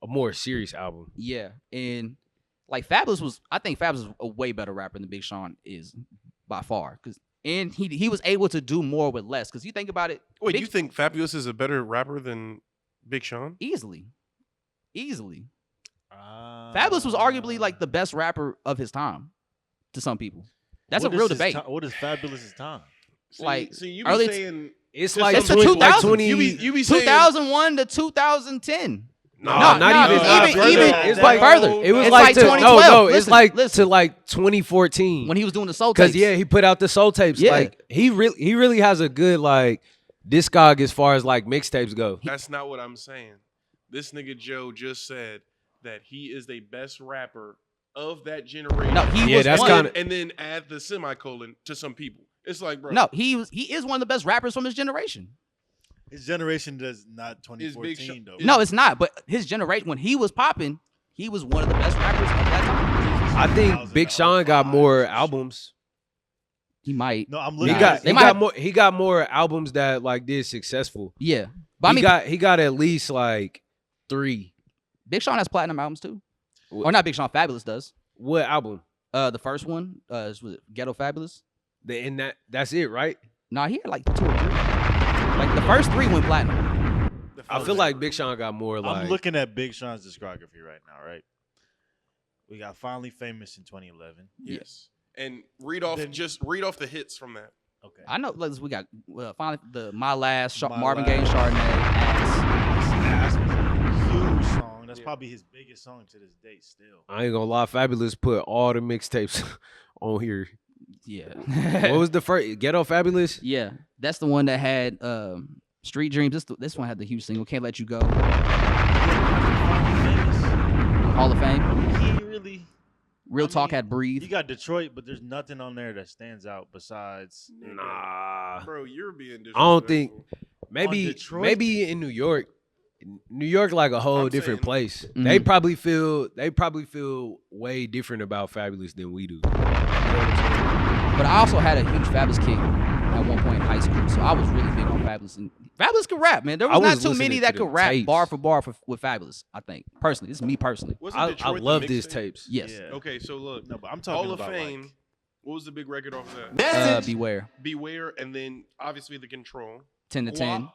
a more serious album.
yeah, and like I think Fabulous was a way better rapper than Big Sean is by far. And he was able to do more with less. Because you think about it,
Wait,
Big-
you think Fabulous is a better rapper than Big Sean?
easily. Fabulous was arguably like the best rapper of his time to some people. That's
What
a
is
real
his
debate.
What is Fabulous's time?
Like,
see, you be
early
saying
It's
Just
like
It's the
20,
2000s.
you be saying
2001 to 2010.
No,
No,
not even.
even
further.
even
It's
like
like
further.
it was
It's
like to,
2012.
no. It's
Listen,
like
listen.
to like 2014
when he was doing the soul
because
tapes.
he put out the soul tapes.
Yeah.
Like he really has a good like discog as far as like mixtapes go.
that's not what I'm saying. This nigga Joe just said that he is the best rapper of that generation.
No, he
Yeah,
was
that's
one.
kinda-
and then add the semicolon to some people. It's like, bro.
No, he is one of the best rappers from his generation.
His generation does not
Is Big
2014
Sean-
though.
is-
No, it's not. But his generation, when he was popping, he was one of the best rappers of that time.
I think Big Sean got more albums.
He might.
No, I'm
He
looking.
got
at
he got more. He got more albums that like did successful.
Yeah, but I mean,
he got at least like 3.
Big Sean has platinum albums too, or not? Big Sean, Fabulous does.
What album?
The first one, was it Ghetto Fabulous?
And that's it, right?
Nah, he had like 2 or 3. Like the first 3 went platinum.
I feel like Big Sean got more. Like
I'm looking at Big Sean's discography right now. Right, we got Finally Famous in 2011.
Yes. And read off the hits from that.
Okay.
I know. We got finally the My Last,
My
Marvin
Last.
Gaye, Chardonnay, Ass.
Ass was a huge song. That's probably his biggest song to this date. Still,
I ain't gonna lie, Fabulous put all the mixtapes on here.
Yeah.
What was the first? Ghetto Fabulous?
Yeah, that's the one that had Street Dreams. This one had the huge single, Can't Let You Go,
Finally Famous.
Hall of Fame.
He ain't really.
Real
I
Talk
mean,
had Breathe.
You got Detroit, but there's nothing on there that stands out besides.
Nah.
Bro, you're being disrespectful.
I don't think maybe
Detroit?
maybe in New York. New York like a whole
I'm
different
saying-
place.
Mhm.
They probably feel way different about Fabulous than we do. You know what I'm
But I also had a huge Fabulous kick at one point in high school, so I was really big on Fabulous. And Fabulous could rap, man. There
I
was
was
not too
listening
many
to
that
the
could rap
tapes.
bar for bar with Fabulous. I think personally, this is me personally.
Wasn't
saying? I
Detroit the
love his
mixtape?
tapes.
Yes.
Yeah.
Okay, so look,
No, but I'm talking
Hall of
about
Fame.
like,
What was the big record off of that?
Message.
Beware.
Beware, and then obviously the Control.
10 to 10.
Guap.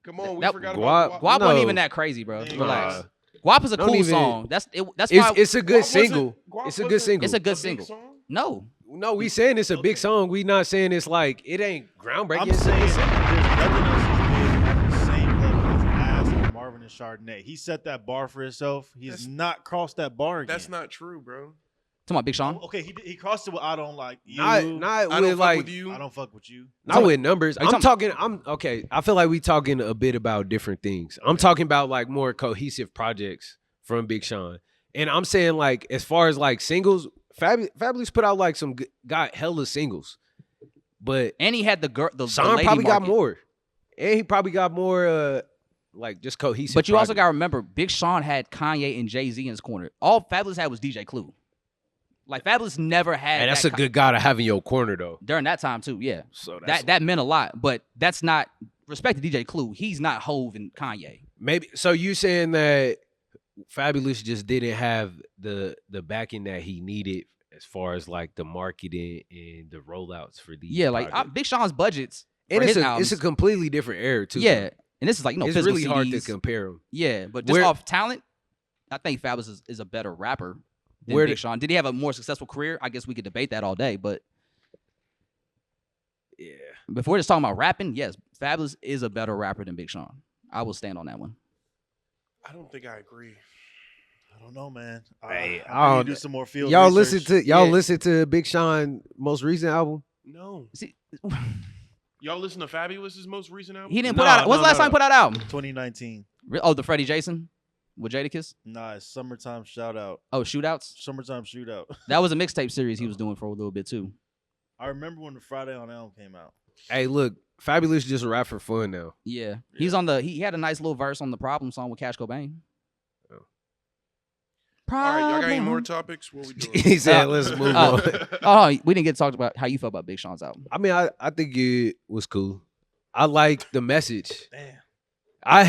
Come on, we
That-
forgot
Guap-
about
Guap
No.
wasn't even that crazy, bro.
Nah.
Relax. Guap is a
Don't
cool
even-
song. That's why
It's a
Guap
good
wasn't-
single.
Guap
It's a good
wasn't
single.
it's a good
big
single.
song?
No.
No, we saying it's a big song. We not saying it's like it ain't groundbreaking.
I'm
It's a
saying
good
there's
single.
nothing else he's been at the same level as Ass and Marvin and Chardonnay. He set that bar for himself. He's
That's-
not crossed that bar again.
That's not true, bro.
Talking about Big Sean.
Okay, he crossed it with I don't like you.
Not
I
with
don't fuck
like
with you.
I don't fuck with you.
not with numbers.
Are you
I'm talking. I'm okay. I feel like we talking a bit about different things. I'm talking about like more cohesive projects from Big Sean, and I'm saying like as far as like singles, Fabulous put out like some got hella singles, but
And he had the girl. The
Sean
lady
probably got
market.
more, and he probably got more like just cohesive.
But you also
projects.
got to remember, Big Sean had Kanye and Jay-Z in his corner. All Fabulous had was DJ Clue. Like Fabulous never had.
And that's
that
a good guy to have in your corner though.
during that time too. Yeah,
So that's
that meant a lot. But that's not respect to DJ Clue. He's not Hove and Kanye.
maybe. So you saying that Fabulous just didn't have the backing that he needed as far as like the marketing and the rollouts for these.
Yeah, like
projects.
Big Sean's budgets.
and
for
it's
his
a
albums,
completely different era too.
yeah,
though.
and this is like
It's
physical
really hard to
CDs.
compare them.
Yeah, but just
Where-
off talent, I think Fabulous is a better rapper than
Where
Big
did-
Sean. Did he have a more successful career? I guess we could debate that all day. But
Yeah,
if we're just talking about rapping, yes, Fabulous is a better rapper than Big Sean. I will stand on that one.
I don't think I agree.
I don't know, man.
Hey,
I
I
need
don't-
to do some more field
y'all
research.
Yeah.
listen to Big Sean most recent album.
No.
See,
Y'all listen to Fabulous's most recent album?
he didn't put
No,
out. When's the
no,
last time
no.
he put out an album?
2019.
Oh, the Freddie Jason with Jadakiss.
Nah, it's Summertime Shout Out.
Oh, Shootouts.
Summertime Shootout.
That was a mixtape series he was doing for a little bit too.
I remember when the Friday on Elm came out.
Hey, look, Fabulous just rap for fun now.
Yeah, he's on the. He had a nice little verse on the Problem song with Cash Cobain.
Oh.
All right, y'all got any more
Problem.
topics? What we doing?
He said, "Let's move on."
Oh, we didn't get to talk about how you felt about Big Sean's album.
I mean, I think it was cool. I like the message.
Damn.
I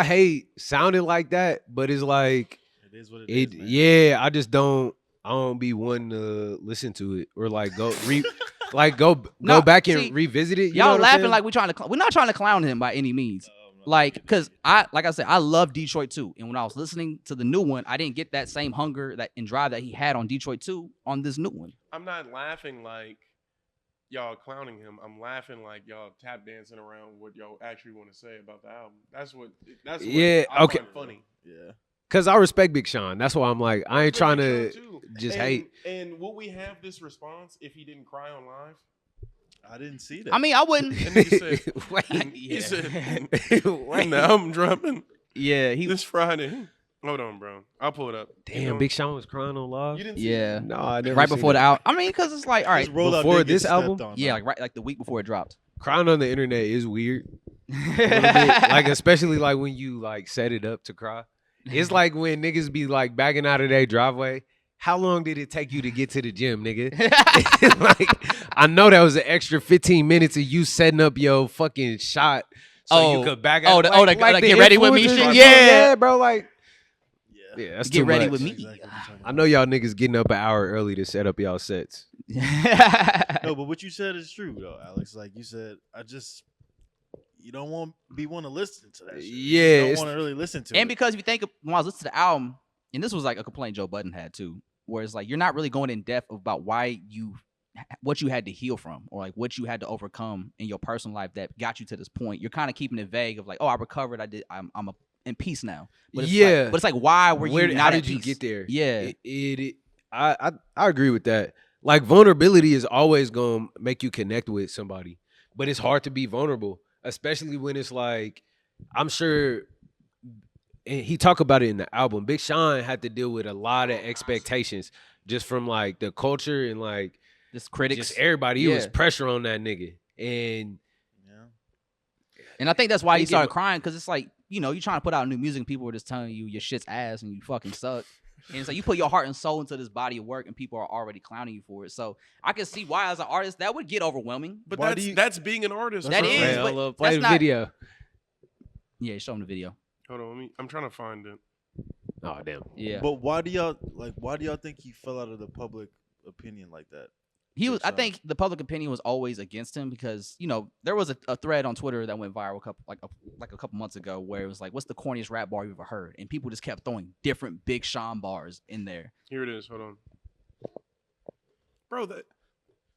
hate sounding like that, but it's like
It is what it
it.
is, man.
Yeah, I just don't. I don't be one to listen to it or like go go
No,
back and
see,
revisit it. You know
Y'all
what I'm
laughing
saying?
like we're not trying to clown him by any means. Like, cause like I said, I love Detroit 2. And when I was listening to the new one, I didn't get that same hunger and drive that he had on Detroit 2 on this new one.
I'm not laughing like y'all clowning him. I'm laughing like y'all tap dancing around what y'all actually want to say about the album. That's what
Yeah,
I
okay.
find funny.
Yeah.
Cause I respect Big Sean. That's why I'm like, I ain't trying to just hate.
And will we have this response if he didn't cry on live?
I didn't see that.
I mean, I wouldn't.
And he said,
Wait.
he said,
Wait.
and the album dropping
Yeah, he
this Friday. Hold on, bro. I'll pull it up.
Damn, Big Sean was crying on live.
You didn't see
yeah.
No, I never.
Right
seen
before
it.
the album. I mean, because it's like, all right,
His rollout
before
did get
this
stepped
album?
on,
yeah,
man.
like the week before it dropped.
Crying on the internet is weird. A little bit. Like, especially like when you like set it up to cry. It's like when niggas be like backing out of their driveway. How long did it take you to get to the gym, nigga? Like, I know that was an extra 15 minutes of you setting up your fucking shot so you could back out.
the get ready with me
influencers,
shit?
like,
Yeah.
bro. Like,
Yeah.
yeah, that's
Get
too
ready
much.
with me.
Exactly what you're talking
I
about.
know y'all niggas getting up an hour early to set up y'all sets.
No, but what you said is true though, Alex. Like you said, you don't want to listen to that shit.
Yeah,
You
it's-
don't want to really listen to it.
And because if you think when I was listening to the album, and this was like a complaint Joe Budden had too, where it's like you're not really going in depth about what you had to heal from or like what you had to overcome in your personal life that got you to this point. You're kind of keeping it vague of like, oh, I recovered, I'm in peace now. But it's
Yeah.
like, but it's like, why were you not
How
at
did you
peace?
get there?
Yeah.
I agree with that. Like, vulnerability is always gonna make you connect with somebody, but it's hard to be vulnerable, especially when it's like, I'm sure, and he talked about it in the album. Big Sean had to deal with a lot of expectations just from like the culture and like
Just critics.
just everybody. It was
Yeah.
pressure on that nigga, and
yeah.
And I think that's why he
Think it
started
wa-
crying, because it's like, you're trying to put out new music and people are just telling you your shit's ass and you fucking suck. And it's like you put your heart and soul into this body of work and people are already clowning you for it. So I can see why, as an artist, that would get overwhelming.
But
Why
that's being an artist.
That
bro.
is,
Hey,
but
I'll, play
that's
the
not-
video.
Yeah, show them the video.
Hold on, I'm trying to find it.
Oh damn.
Yeah.
But why do y'all think he fell out of the public opinion like that?
He was. I
Big
think the public opinion was always against him because there was a thread on Twitter that went viral a couple months ago where it was like, "What's the corniest rap bar you've ever heard?" And people just kept throwing different Big Sean bars in there.
Here it is. Hold on, bro.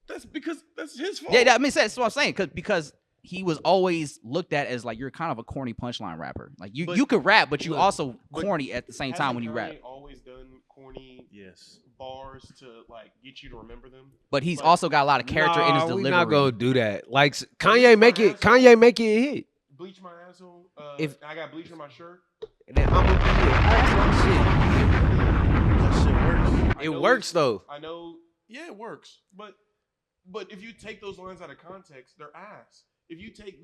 That's because that's his fault.
Yeah, I mean that's what I'm saying because he was always looked at as like you're kind of a corny punchline rapper. Like
But-
you could rap, but you
look,
also
but
corny at the same time when you rap.
Hasn't Kanye always done corny
Yes.
bars to like get you to remember them?
But he's
Like,
also got a lot of character in his
Nah,
delivery.
we not gonna do that. Like, Kanye make it a hit.
Bleach my asshole.
If-
I got bleach on my shirt.
And then I'm gonna be
That shit works.
I
It
know
works though.
I know. Yeah, it works. But if you take those lines out of context, they're ass. If you take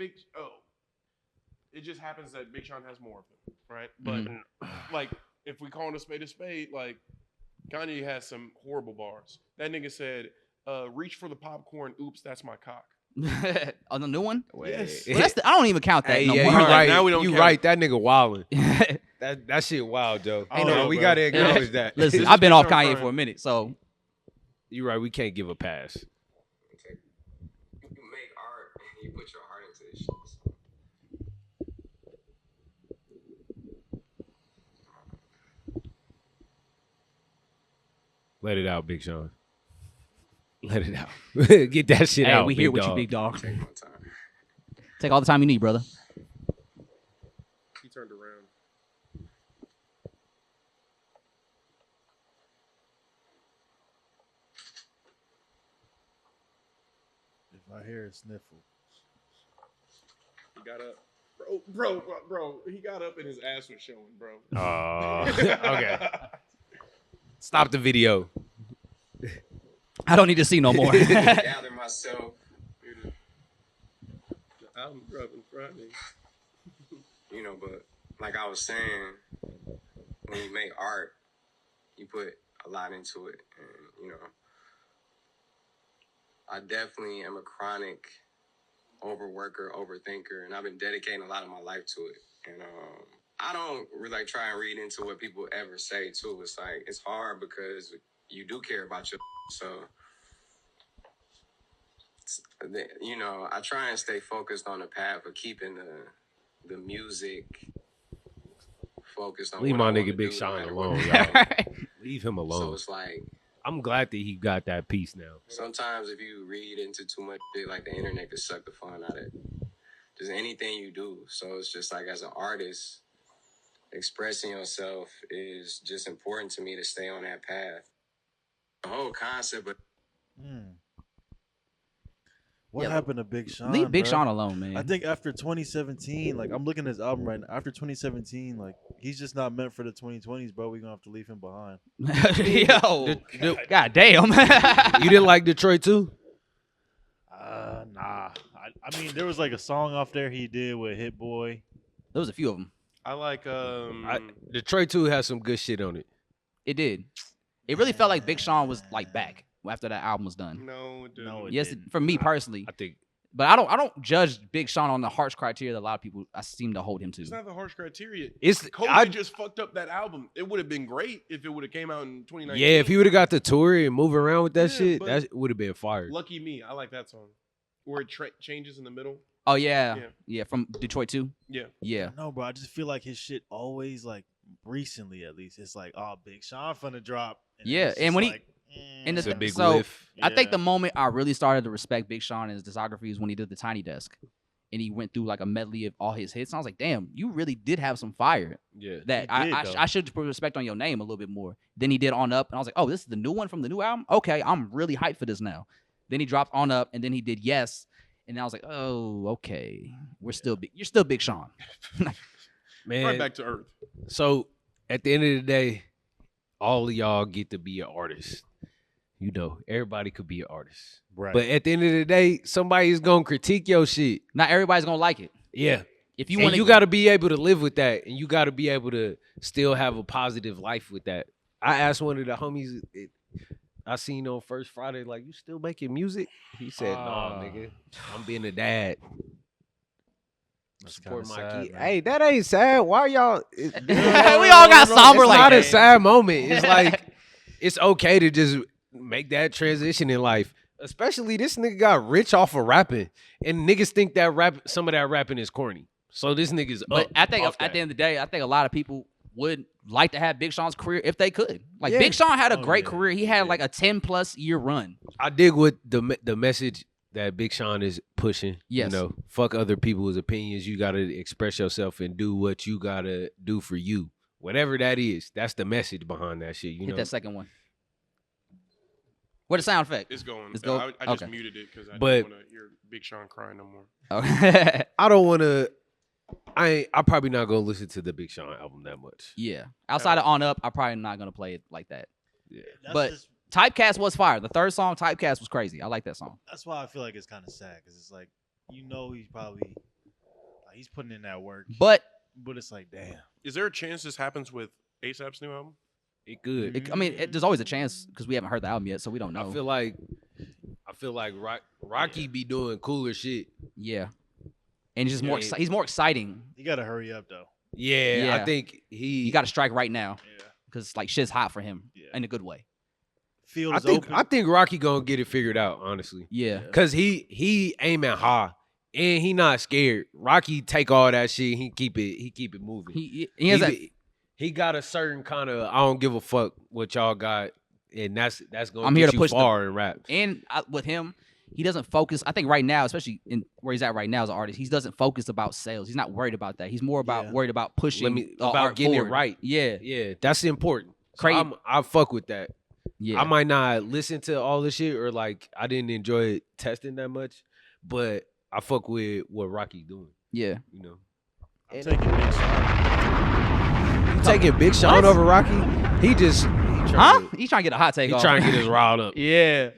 it just happens that Big Sean has more of them, right? But like, if we call a spade, like Kanye has some horrible bars. That nigga said, "Reach for the popcorn. Oops, that's my cock."
On the new one.
Yes.
Well, I don't even count that
Hey,
no
yeah,
more.
you
Alright,
right.
now we don't
you
count
right.
it.
That nigga wildin'. That shit wild, Joe.
I don't know,
we
bro.
gotta acknowledge that.
Listen,
This
I've
is
been
Big
off
Sean
Kanye
crying.
for a minute, so
You're right. We can't give a pass.
You make art and you put your heart into this shit.
Let it out, Big Sean. Let it out. Get that shit
hey,
out.
we here
big
with you,
dog.
big dog.
Take my time.
Take all the time you need, brother.
He turned around.
If I hear a sniffle,
He got up. Bro, he got up and his ass was showing, bro.
Okay. Stop the video.
I don't need to see no more.
Gather myself.
The album dropping Friday.
You know, but like I was saying, when you make art, you put a lot into it. And, you know, I definitely am a chronic overworker, overthinker, and I've been dedicating a lot of my life to it. And I don't really like try and read into what people ever say too. It's like, it's hard because you do care about your so you know, I try and stay focused on the path of keeping the music focused on.
Leave
what I
my
wanna
nigga Big
do, no
Sean
matter
alone,
what.
y'all. Leave him
So
alone.
it's like
I'm glad that he got that piece now.
sometimes if you read into too much shit, like the internet could suck the fun out of just anything you do. So it's just like as an artist, expressing yourself is just important to me to stay on that path. The whole concept of
What
Yeah,
happened to Big Sean?
Leave Big
bro?
Sean alone, man.
I think after 2017, like I'm looking at his album right now. After 2017, like he's just not meant for the 2020s, bro. We're gonna have to leave him behind.
Yo, God damn.
You didn't like Detroit too?
Nah. I mean, there was like a song off there he did with Hit Boy.
There was a few of them.
I like
Detroit 2 has some good shit on it.
It did. It really felt like Big Sean was like back after that album was done.
no, dude.
No, it
Yes,
didn't.
for me personally.
I think
But I don't judge Big Sean on the harsh criteria that a lot of people I seem to hold him to.
It's not the harsh criteria.
it's
COVID just fucked up that album. It would have been great if it would have came out in 2019.
yeah. If he would have got the tour and move around with that
Yeah,
shit,
but-
that would have been fired.
Lucky Me, I like that song. Where it changes in the middle.
Oh yeah.
Yeah.
Yeah, from Detroit too.
Yeah.
Yeah.
No, bro. I just feel like his shit always like recently, at least, it's like, oh, Big Sean finna drop.
Yeah,
it's
and
just
when he-
like,
and
It's a big
so-
whiff.
I think the
yeah.
moment I really started to respect Big Sean and his discography is when he did the Tiny Desk. And he went through like a medley of all his hits. And I was like, damn, you really did have some fire
Yeah.
that
He did,
I
though.
I should put respect on your name a little bit more. Then he did On Up. And I was like, oh, this is the new one from the new album? Okay, I'm really hyped for this now. Then he dropped On Up and then he did Yes. And I was like, oh, okay. You're still Big Sean.
Man.
Right back to earth.
So at the end of the day, all of y'all get to be an artist. You know, everybody could be an artist.
Right.
But at the end of the day, somebody's gonna critique your shit.
Not everybody's gonna like it.
Yeah.
If you
And
want
you got to be able to live with that, and you got to be able to still have a positive life with that. I asked one of the homies I seen on First Friday, like, you still making music? He said, "No, nigga, I'm being a dad.
That's
Support
kinda
my
sad,
kid."
man.
Hey, that ain't sad. Why y'all?
we all got somber
It's
like
not
that.
a sad moment. It's like it's okay to just make that transition in life. Especially this nigga got rich off of rapping, and niggas think that some of that rapping is corny. So this nigga's
But
up.
I think
off
at the
that.
end of the day, I think a lot of people would like to have Big Sean's career if they could. Like
Yeah.
Big Sean had a
Oh,
great
yeah.
career. He had like a 10+ year run.
I dig what the message that Big Sean is pushing.
Yes.
You know, fuck other people's opinions. You gotta express yourself and do what you gotta do for you. Whatever that is, that's the message behind that shit. You
Hit
know,
that second one. What a sound effect.
It's going.
It's going?
I just
Okay.
muted it because I
But-
don't want to hear Big Sean crying no more.
Okay.
I don't want to. I'm probably not gonna listen to the Big Sean album that much.
Yeah. Outside of On Up, I'm probably not gonna play it like that.
Yeah.
That's
but-
just-
Typecast was fire. The third song, Typecast, was crazy. I like that song.
that's why I feel like it's kind of sad because it's like, he's probably like, he's putting in that work,
But
but it's like, damn.
Is there a chance this happens with ASAP's new album?
It good.
there's always a chance because we haven't heard the album yet, so we don't know.
I feel like Rocky be doing cooler shit.
Yeah. And he's just more.
Yeah.
He's more exciting.
You gotta hurry up though.
Yeah,
Yeah.
I think
You got to strike right now
Yeah.
because like shit's hot for him
Yeah.
in a good way.
Field
I
is
think
open.
Rocky gonna get it figured out, honestly.
Yeah.
Cause he aiming high and he not scared. Rocky take all that shit. He keep it moving.
He has that.
He got a certain kind of I don't give a fuck what y'all got, and that's gonna
I'm
get
here to
you
push the-
far in rap.
And with him, he doesn't focus. I think right now, especially in where he's at right now as an artist, he doesn't focus about sales. He's not worried about that. He's more about
Yeah.
worried about pushing
about
art
getting it
forward.
right.
Yeah.
Yeah, that's important. So
Crazy.
I fuck with that.
Yeah.
I might not listen to all the shit or like I didn't enjoy it testing that much, but I fuck with what Rocky doing.
yeah.
You know,
I'm taking Big Sean.
you taking Big Sean
What?
over Rocky? He
Huh? He's trying to get a hot take
He
off.
trying to get his riled up.
Yeah.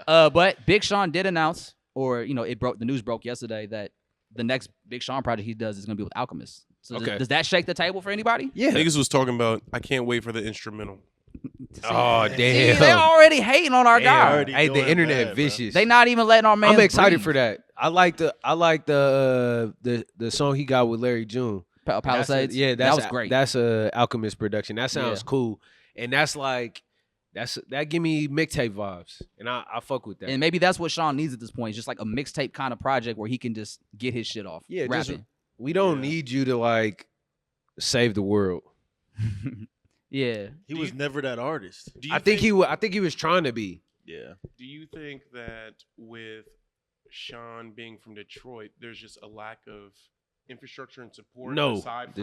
But Big Sean did announce, or the news broke yesterday that the next Big Sean project he does is going to be with Alchemist. So
Okay.
does that shake the table for anybody?
Yeah.
Niggas was talking about. I can't wait for the instrumental.
Oh
See,
damn.
they're already hating on our
They
guy.
already
Hey, the
doing
internet
bad, bro.
vicious.
They not even letting our man.
I'm excited for that. I like the song he got with Larry June.
Palisades.
That
that was great.
That's a Alchemist production. That sounds
Yeah.
cool, and that's like that give me mixtape vibes, and I fuck with that.
And maybe that's what Sean needs at this point. It's just like a mixtape kind of project where he can just get his shit off.
Yeah, just
rapping.
We don't
Yeah.
need you to like save the world.
Yeah.
He was never that artist.
Do you
I think he was trying to be.
Yeah.
Do you think that with Sean being from Detroit, there's just a lack of infrastructure and support
No.
aside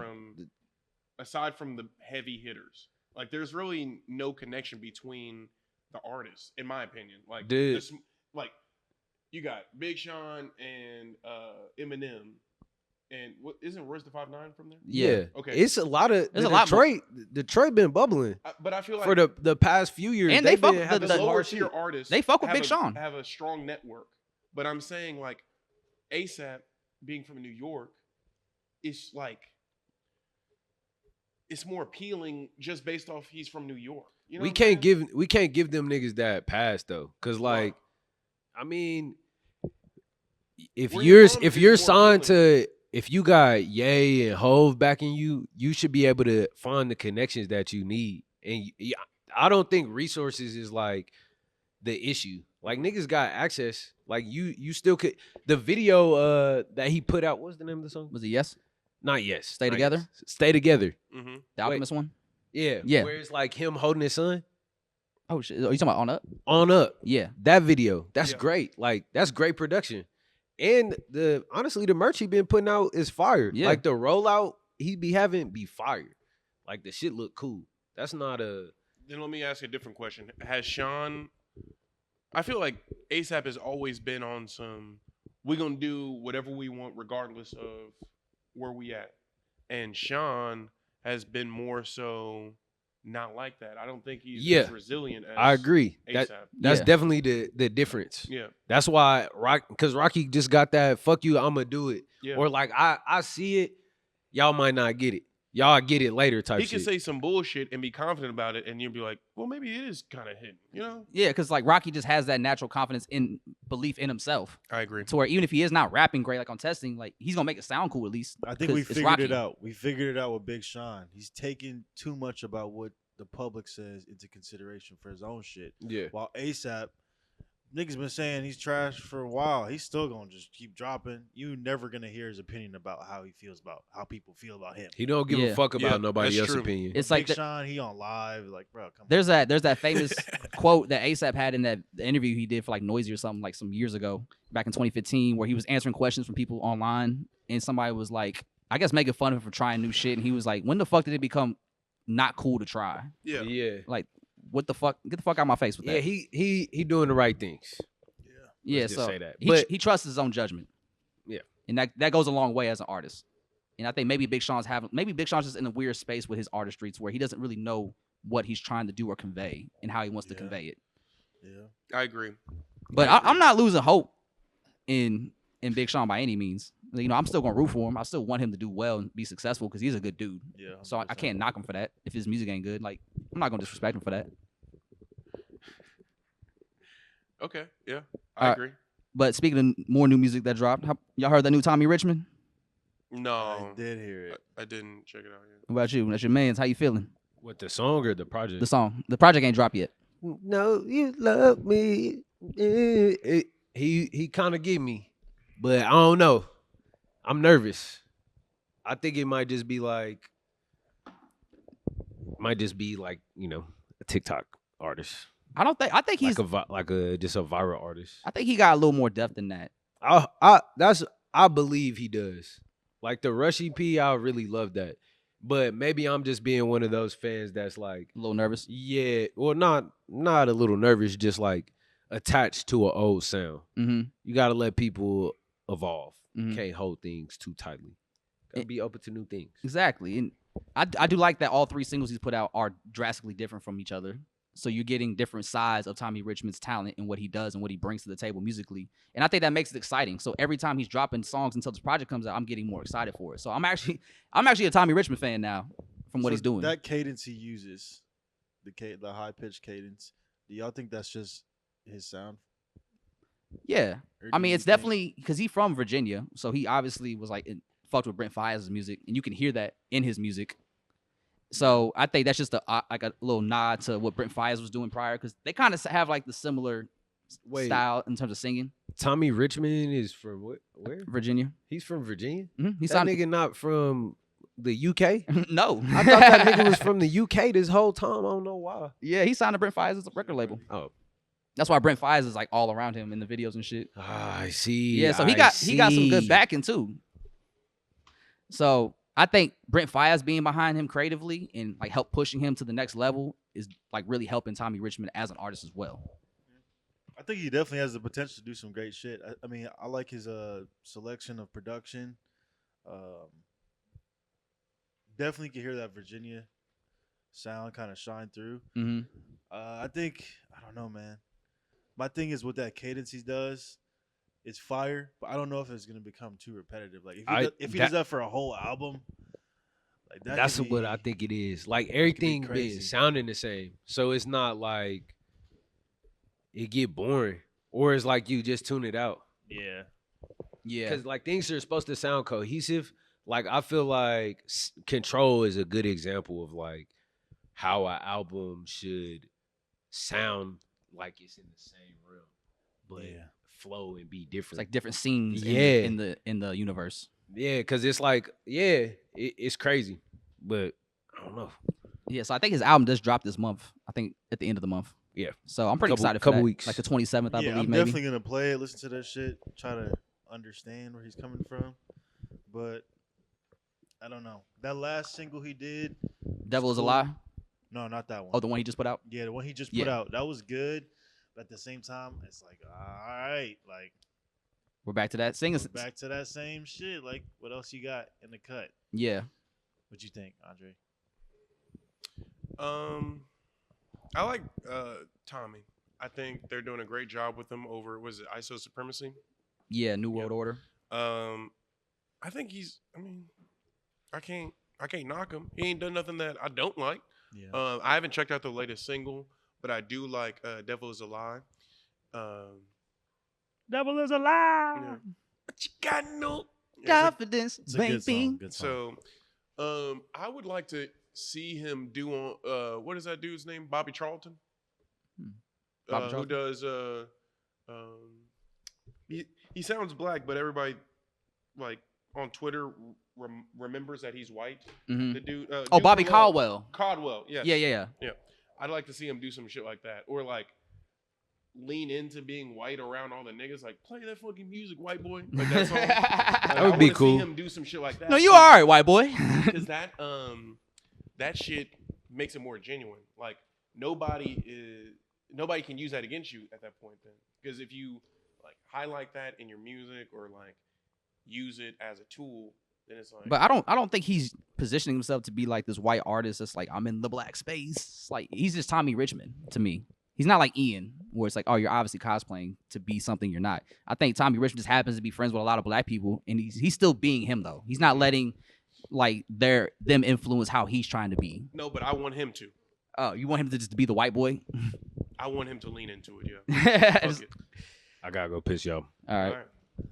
from the heavy hitters? Like, there's really no connection between the artists, in my opinion. Like,
Dude.
like you got Big Sean and Eminem, and what isn't Royce the 5'9" from there?
Yeah.
Okay.
It's a lot of
There's a lot more.
Detroit been bubbling
But I feel like
for the past few years.
And they
they've
fuck
been
with
having
the
some
lower
hard
tier
shit.
artists
They fuck with
have
Big Sean.
have a strong network. But I'm saying, like, ASAP being from New York, it's like it's more appealing just based off he's from New York. You know
We
what I'm saying?
can't give them niggas that pass though, cause like, I mean, if
Where you're
you're
from
if
is
you're
more
signed
appealing.
to, if you got Ye and Hove backing you, you should be able to find the connections that you need. And I don't think resources is like the issue. Like niggas got access. Like you still could. The video that he put out, what's the name of the song?
Was it Yes?
Not Yes.
Stay
Not
Together?
Yes. Stay Together.
Mhm.
The Alchemist one?
Yeah.
Yeah.
Where it's like him holding his son
Oh shit. Are you talking about On Up?
on up.
Yeah.
That video, that's
Yeah.
great. Like that's great production. And honestly, the merch he been putting out is fire.
Yeah.
Like the rollout he be having be fire. Like the shit look cool. That's not a
Then let me ask you a different question. Has Sean? I feel like ASAP has always been on some. We're gonna do whatever we want, regardless of where we at. And Sean has been more so not like that. I don't think he's as resilient as
I agree.
ASAP.
That's
Yeah.
definitely the difference.
Yeah,
That's why because Rocky just got that fuck you, I'ma do it.
yeah.
Or like I see it, y'all might not get it. Y'all get it later type
He
shit.
can say some bullshit and be confident about it, and you'll be like, well, maybe it is kind of hidden. You know?
Yeah, because like Rocky just has that natural confidence in belief in himself.
I agree.
To where even if he is not rapping great like on testing, like he's gonna make it sound cool at least.
I think
'cause
we
it's
figured
Rocky.
it out. We figured it out with Big Sean. He's taking too much about what the public says into consideration for his own shit.
Yeah.
While ASAP, niggas been saying he's trash for a while. He's still gonna just keep dropping. You never gonna hear his opinion about how he feels about how people feel about him.
He don't give
Yeah.
a fuck about
Yeah,
nobody
that's
else's
true.
opinion.
It's
Big
like the-
Sean, he on live, like, bro, come
there's that famous quote that ASAP had in that interview he did for like Noisy or something like some years ago, back in 2015, where he was answering questions from people online, and somebody was like, I guess making fun of him for trying new shit, and he was like, when the fuck did it become not cool to try?
Yeah.
Yeah.
Like, what the fuck? Get the fuck out of my face with
Yeah,
that.
he doing the right things.
Yeah,
Let's just
so
say that.
he,
But-
he trusts his own judgment.
Yeah.
And that goes a long way as an artist. And I think maybe Big Sean's just in a weird space with his artistry to where he doesn't really know what he's trying to do or convey and how he wants to
Yeah.
convey it.
Yeah.
I agree.
But I'm not losing hope in Big Sean by any means. You know, I'm still gonna root for him. I still want him to do well and be successful because he's a good dude.
Yeah.
So I
100%.
can't knock him for that if his music ain't good. Like, I'm not gonna disrespect him for that.
Okay. Yeah. I
All right.
agree.
But speaking of more new music that dropped, y'all heard that new Tommy Richmond?
No,
I did hear it.
I didn't check it out yet.
What about you? That's your man's. How you feeling?
What, the song or the project?
The song. The project ain't dropped yet.
No, you love me. He kind of get me, but I don't know. I'm nervous. I think it might just be like, you know, a TikTok artist,
I think he's
like a just a viral artist.
I think he got a little more depth than that.
I believe he does. Like the Rush EP, I really love that. But maybe I'm just being one of those fans that's like,
A little nervous.
yeah, well, not a little nervous, just like attached to an old sound.
Mm-hmm.
You got to let people evolve.
Mhm.
Can't hold things too tightly. Got to be open to new things.
Exactly. And I do like that all three singles he's put out are drastically different from each other. So you're getting different sides of Tommy Richmond's talent and what he does and what he brings to the table musically. And I think that makes it exciting. So every time he's dropping songs until this project comes out, I'm getting more excited for it. So I'm actually a Tommy Richmond fan now from what
So
he's doing.
That cadence he uses, the high pitched cadence. Do y'all think that's just his sound?
Yeah.
Or
I
do
mean,
you
it's
think-
definitely because he's from Virginia. So he obviously was like fucked with Brent Faiyaz's music. And you can hear that in his music. So I think that's just like a little nod to what Brent Faiyaz was doing prior, because they kind of have like the similar
Wait,
style in terms of singing.
Tommy Richmond is from where?
Virginia.
He's from Virginia?
He
That
signed.
nigga not from the UK?
No,
I thought that nigga was from the UK this whole time. I don't know why.
Yeah, he signed to Brent Faiyaz's record label.
Oh.
That's why Brent Faiyaz is like all around him in the videos and shit.
I see.
Yeah, so he got some good backing too. So I think Brent Faiyaz being behind him creatively and like help pushing him to the next level is like really helping Tommy Richmond as an artist as well.
I think he definitely has the potential to do some great shit. I mean, I like his selection of production. Definitely can hear that Virginia sound kind of shine through.
Mm-hmm.
I think, I don't know, man. My thing is with that cadence he does, it's fire, but I don't know if it's gonna become too repetitive. Like if he does that for a whole album, like
that's what I think it is. Like everything been sounding the same, so it's not like it get boring, or it's like you just tune it out.
Yeah.
Because like things are supposed to sound cohesive. Like I feel like Control is a good example of like how an album should sound like it's in the same realm, but flow and be different.
It's like different scenes in the universe.
Yeah, because it's like, it's crazy, but I don't know.
Yeah, so I think his album does drop this month. I think at the end of the month.
Yeah.
So I'm pretty excited for that.
Weeks.
Like the 27th, I believe,
I'm
maybe.
definitely gonna play it, listen to that shit, try to understand where he's coming from. But I don't know. That last single he did,
Devil is a Lie?
No, not that one.
Oh, the one he just put out?
Yeah, the one he just put out. That was good. But at the same time, it's like, all right, like
we're back to that singing.
Back to that same shit. Like, what else you got in the cut?
Yeah.
What you think, Andre?
I like Tommy. I think they're doing a great job with him over, was it ISO Supremacy?
Yeah, New World Order.
I think I can't knock him. He ain't done nothing that I don't like.
Yeah.
I haven't checked out the latest single, but I do like Devil is a Lie.
Devil is a lie.
Yeah. But you got no
confidence,
it's a good song. Good
song. So I would like to see him do on what is that dude's name? Bobby Charlton?
Bobby Charlton?
Who does he sounds black, but everybody like on Twitter remembers that he's white.
Mm-hmm.
The dude
Bobby Caldwell.
Caldwell, yeah.
Yeah.
I'd like to see him do some shit like that. Or like lean into being white around all the niggas, like play that fucking music, white boy. Like that song.
That would be cool.
See him do some shit like that.
No, you all right, white boy.
Because that shit makes it more genuine. Like nobody can use that against you at that point then. Because if you like highlight that in your music or like use it as a tool, then it's like.
But I don't think he's positioning himself to be like this white artist that's like, I'm in the black space. It's like he's just Tommy Richmond to me. He's not like Ian, where it's like, oh, you're obviously cosplaying to be something you're not. I think Tommy Richmond just happens to be friends with a lot of black people, and he's still being him though. He's not letting like them influence how he's trying to be.
No, but I want him to.
Oh, you want him to just be the white boy?
I want him to lean into it, yeah. Fuck it.
I gotta go piss y'all.
All right.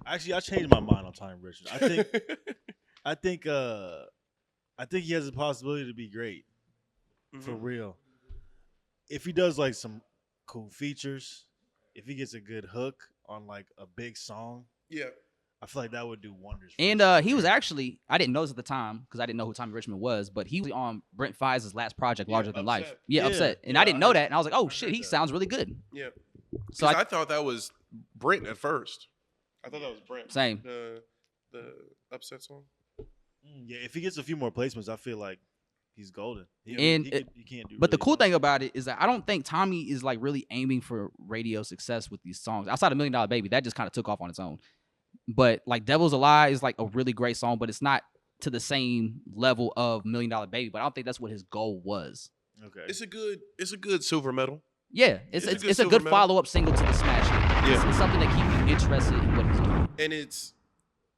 Actually, I changed my mind on Tommy Richmond. I think he has a possibility to be great. For real. If he does like some cool features, if he gets a good hook on like a big song,
yeah,
I feel like that would do wonders.
And he was actually, I didn't notice at the time because I didn't know who Tommy Richmond was, but he was on Brent Faiyaz's last project, Larger Than Life. Yeah, Upset. And I didn't know that, and I was like, oh shit, he sounds really good.
Yeah.
So
I thought that was Brent at first. I thought that was Brent.
Same.
The Upset song.
Yeah, if he gets a few more placements, I feel like he's golden. He can't do.
But the
really
cool
much.
thing about it is that I don't think Tommy is like really aiming for radio success with these songs. Outside of $1 Million Baby, that just kind of took off on its own. But like Devil's a Lie is like a really great song, but it's not to the same level of $1 Million Baby. But I don't think that's what his goal was.
Okay. It's a good silver medal.
Yeah, it's a good follow-up single to the smash hit. Yeah. It's something that keeps you interested in what he's doing.
And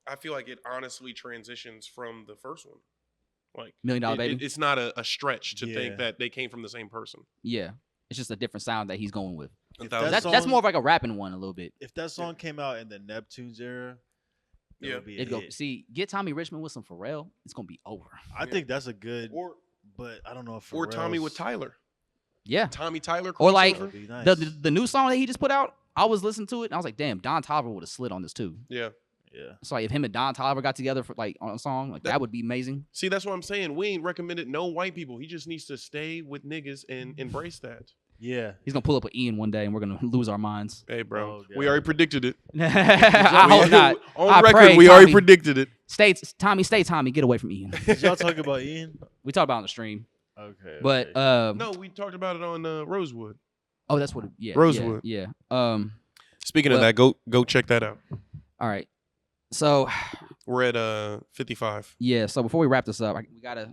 I feel like it honestly transitions from the first one. Like
$1 Million Baby.
It's not a stretch to think that they came from the same person.
Yeah, it's just a different sound that he's going with.
That's
more of like a rapping one a little bit.
If that song came out in the Neptunes era,
get Tommy Richmond with some Pharrell, it's gonna be over.
I think that's a good. But I don't know if
Tommy with Tyler.
Yeah,
Tommy Tyler.
Or like
nice.
the new song that he just put out. I was listening to it and I was like, damn, Don Toliver would have slid on this too.
Yeah.
Yeah.
So like if him and Don Toliver got together for like on a song, like that would be amazing.
See, that's what I'm saying. We ain't recommended no white people. He just needs to stay with niggas and embrace that.
Yeah.
He's gonna pull up with Ian one day and we're gonna lose our minds.
Hey, bro.
Oh,
we
God.
already predicted it.
I hope not.
On
I
record,
pray,
we already
Tommy.
predicted it.
Stay Tommy, get away from Ian.
Did y'all talk about Ian?
We talked about it on the stream.
Okay.
But
okay.
No, we talked about it on Rosewood.
oh, that's what it, yeah.
Rosewood.
Yeah.
Speaking
Well-
of that, go check that out.
All right. So
We're at 55.
yeah, so before we wrap this up,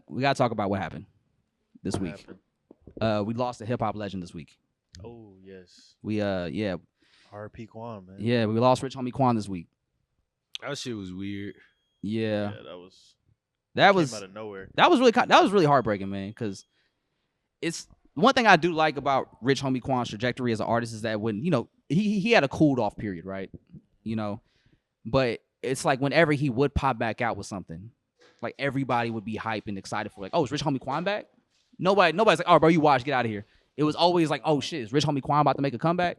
we gotta talk about what happened this
What
week.
happened?
We lost a hip hop legend this week.
Oh yes.
We
R.P. Quan, man.
we lost Rich Homie Quan this week.
That shit was weird.
Yeah.
That
That
came
was
out of nowhere.
that was really heartbreaking, man, because it's one thing I do like about Rich Homie Quan's trajectory as an artist is that when, he had a cooled off period, right? But it's like whenever he would pop back out with something, like everybody would be hyped and excited for like, oh, is Rich Homie Quan back? Nobody's like, oh, bro, you watch, get out of here. It was always like, oh shit, is Rich Homie Quan about to make a comeback?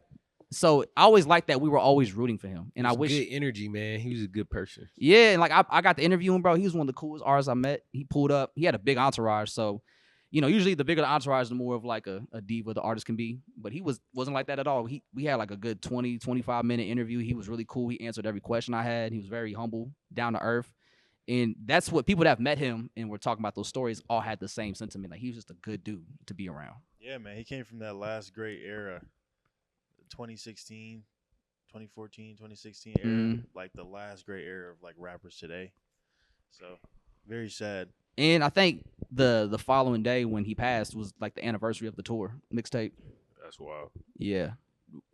So I always liked that we were always rooting for him, and I wish
good energy, man. He was a good person.
Yeah, and like I got to interview him, bro. He was one of the coolest artists I met. He pulled up. He had a big entourage, so usually the bigger the entourage, the more of like a diva the artist can be. But he wasn't like that at all. We had like a good 20, 25-minute interview. He was really cool. He answered every question I had. He was very humble, down to earth. And that's what people that have met him and were talking about those stories all had the same sentiment. Like he was just a good dude to be around.
Yeah, man. He came from that last great era, 2016, 2014, 2016 era,
Mhm.
like the last great era of like rappers today. So very sad.
And I think the following day when he passed was like the anniversary of the tour mixtape.
That's wild.
Yeah.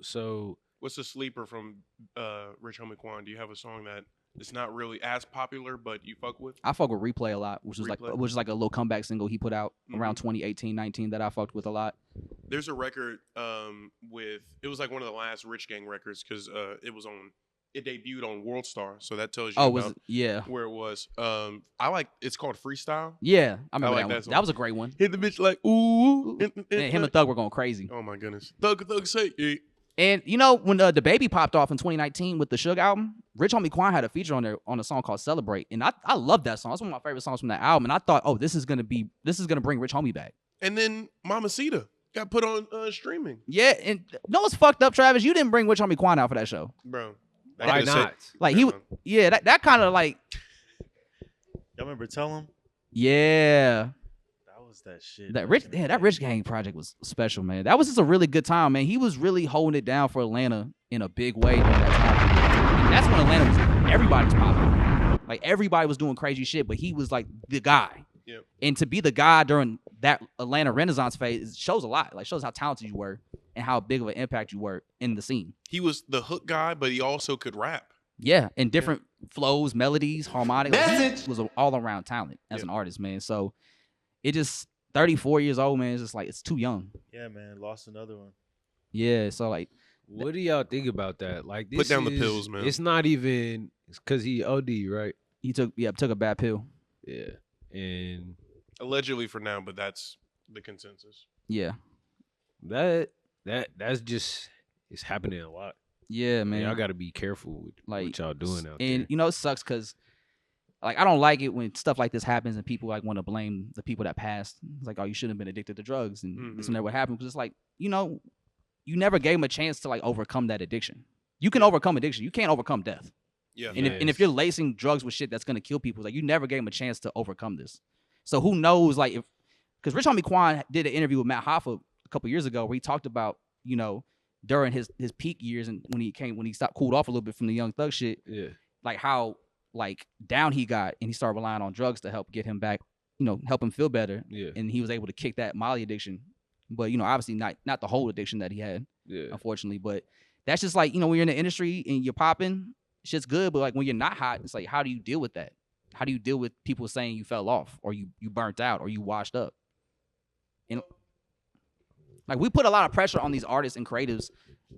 So
What's the sleeper from Rich Homie Quan? Do you have a song that is not really as popular, but you fuck with?
I fuck with Replay a lot, which is
Replay?
like a little comeback single he put out
Mhm.
around 2018, 19 that I fucked with a lot.
There's a record it was like one of the last Rich Gang records because it debuted on World Star, so that tells you
Oh,
about
yeah.
where it was. It's called Freestyle.
Yeah, I remember
like
that
that
one.
song.
That was a great one.
Hit the bitch like ooh.
And him and Thug were going crazy.
Oh my goodness. Thug say it.
And when the Baby popped off in 2019 with the Suge album, Rich Homie Quan had a feature on there on a song called Celebrate, and I love that song. It's one of my favorite songs from that album. And I thought, oh, this is gonna bring Rich Homie back.
And then Mamacita got put on streaming.
Yeah, and no, it's fucked up, Travis. You didn't bring Rich Homie Quan out for that show.
Bro.
why not?
Like
Never
that kind of like,
Y'all remember Tell Him?
yeah.
That was that shit.
That
back in the day.
Rich Gang project was special, man. That was just a really good time, man. He was really holding it down for Atlanta in a big way during that time. And that's when Atlanta was everybody's popping. Like everybody was doing crazy shit, but he was like the guy.
Yep.
And to be the guy during that Atlanta Renaissance phase shows a lot. Like shows how talented you were and how big of an impact you were in the scene.
He was the hook guy, but he also could rap.
Yeah, and different flows, melodies, harmonics. Like,
Message.
he was an all-around talent as an artist, man. So it just 34 years old, man. It's just like it's too young.
Yeah, man. Lost another one.
Yeah, so like
What do y'all think about that? Like, this
Put down the
is-
pills, man.
It's not even because he OD, right?
he took a bad pill.
Yeah, and
Allegedly for now, but that's the consensus.
Yeah,
that's just it's happening a lot.
yeah, man.
Y'all got to be careful with
like
what y'all doing out
and
there.
it sucks because like I don't like it when stuff like this happens and people like want to blame the people that passed. It's like, oh, you shouldn't have been addicted to drugs and this and that what happened, because it's like you never gave them a chance to like overcome that addiction. You can overcome addiction. You can't overcome death.
Yeah.
And if you're lacing drugs with shit that's gonna kill people, like you never gave him a chance to overcome this. So who knows? Like because Rich Homie Quan did an interview with Matt Hoffa a couple years ago where he talked about during his peak years and when he stopped cooled off a little bit from the Young Thug shit,
Yeah,
like how like down he got and he started relying on drugs to help get him back, help him feel better,
yeah,
and he was able to kick that Molly addiction, but obviously not the whole addiction that he had,
yeah.
unfortunately. But that's just like when you're in the industry and you're popping, shit's good, but like when you're not hot, it's like how do you deal with that? How do you deal with people saying you fell off or you burnt out or you washed up? And like we put a lot of pressure on these artists and creatives,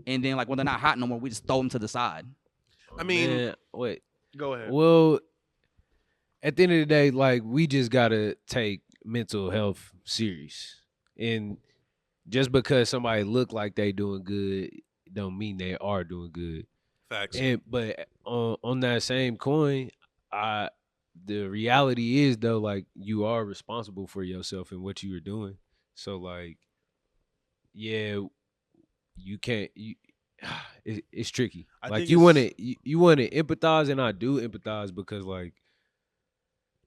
and then like when they're not hot no more, we just throw them to the side.
I mean,
Man, wait.
go ahead.
Well, at the end of the day, like we just gotta take mental health serious, and just because somebody look like they doing good don't mean they are doing good.
Facts.
But on that same coin, the reality is though, like you are responsible for yourself and what you are doing. So like, yeah, you can't. It's tricky.
I
Like
think
you want
it's-
to you want to empathize, and I do empathize because like,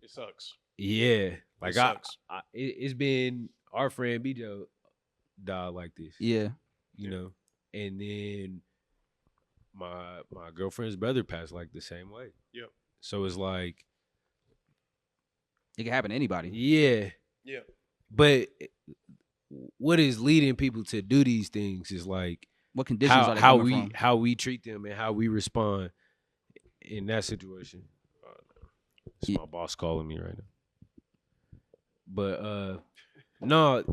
It sucks.
yeah, like
It sucks.
it's been our friend BJ died like this.
Yeah.
You know, and then my girlfriend's brother passed like the same way.
Yep.
So it's like,
It can happen to anybody.
yeah,
Yeah.
but what is leading people to do these things is like
What conditions are they coming from?
how we treat them and how we respond in that situation. It's
Yeah.
my boss calling me right now. But no,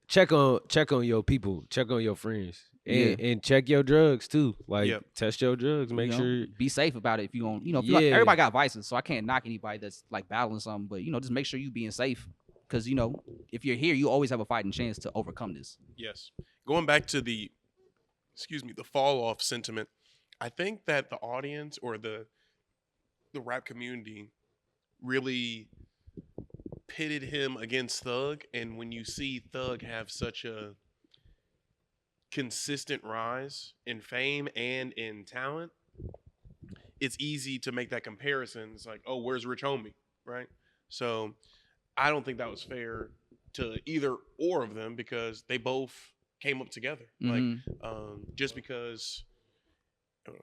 check on your people, check on your friends, and check your drugs too. Like
Yep.
test your drugs, make
You know,
sure.
be safe about it if you don't, if you like,
Yeah.
everybody got vices, so I can't knock anybody that's like battling something, but just make sure you being safe, because if you're here, you always have a fighting chance to overcome this.
Yes. Going back to the fall off sentiment, I think that the audience or the rap community really pitted him against Thug, and when you see Thug have such a consistent rise in fame and in talent, it's easy to make that comparison. It's like, oh, where's Rich Homie, right? So I don't think that was fair to either or of them because they both came up together.
Mhm.
Like, just because,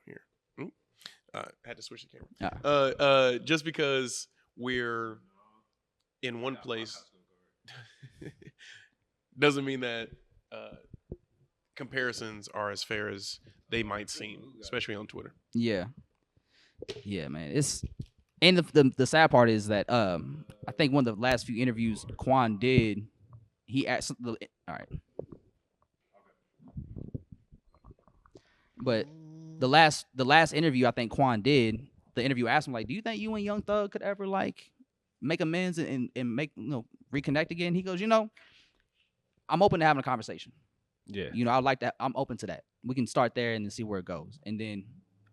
here, had to switch the camera.
Ah.
Just because we're in one place doesn't mean that comparisons are as fair as they might seem, especially on Twitter.
Yeah, man. And the sad part is that I think one of the last few interviews Quan did, he asked all right, but the last interview I think Quan did, the interview asked him like, do you think you and Young Thug could ever like make amends and make reconnect again? He goes, I'm open to having a conversation.
Yeah.
I'd like that. I'm open to that. We can start there and then see where it goes. And then,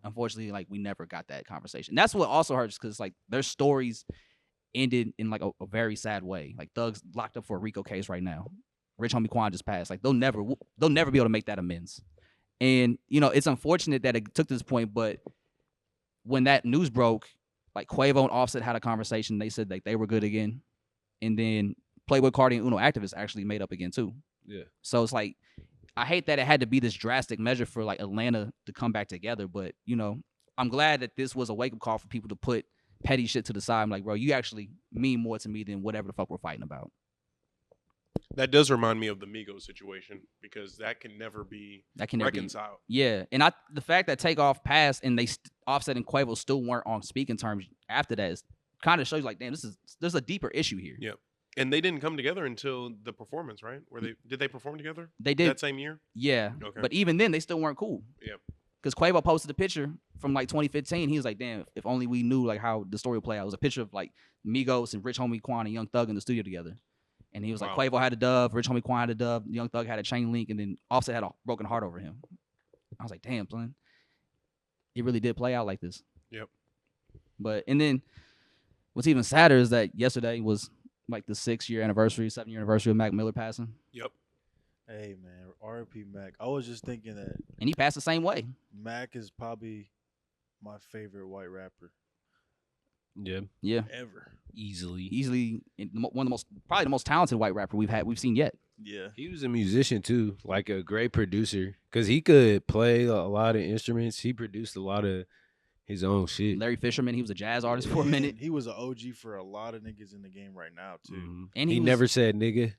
unfortunately, like we never got that conversation. That's what also hurts because like their stories ended in like a very sad way. Like Thug's locked up for a RICO case right now. Rich Homie Quan just passed. Like they'll never be able to make that amends. And it's unfortunate that it took to this point. But when that news broke, like Quavo and Offset had a conversation. They said like they were good again. And then Playboy Cardi and Uno Activists actually made up again too.
Yeah.
So it's like, I hate that it had to be this drastic measure for like Atlanta to come back together. But, I'm glad that this was a wake up call for people to put petty shit to the side. I'm like, bro, you actually mean more to me than whatever the fuck we're fighting about.
That does remind me of the Migos situation because that can never be reconciled.
Yeah. And the fact that Takeoff passed and they Offset and Quavo still weren't on speaking terms after that kind of shows like, damn, there's a deeper issue here.
Yeah. And they didn't come together until the performance, right? Did they perform together?
They did
that same year.
Yeah,
Okay.
But even then, they still weren't cool.
Yeah,
because Quavo posted a picture from like 2015. He was like, "Damn, if only we knew like how the story would play out." It was a picture of like Migos and Rich Homie Quan and Young Thug in the studio together, and he was like,
Wow.
"Quavo had a dove, Rich Homie Quan had a dove, Young Thug had a chain link, and then Offset had a broken heart over him." I was like, "Damn, son, it really did play out like this."
Yep.
But and then what's even sadder is that yesterday was like the 7-year anniversary of Mac Miller passing.
Yep.
Hey man, R.I.P. Mac. I was just thinking that
And he passed the same way.
Mac is probably my favorite white rapper
Yeah.
Yeah.
ever.
Easily probably the most talented white rapper we've seen yet.
Yeah.
He was a musician too, like a great producer, because he could play a lot of instruments. He produced a lot of his own shit.
Larry Fisherman, he was a jazz artist for a minute.
He was an OG for a lot of niggas in the game right now too.
Mhm.
And
he
he was-
never said nigga,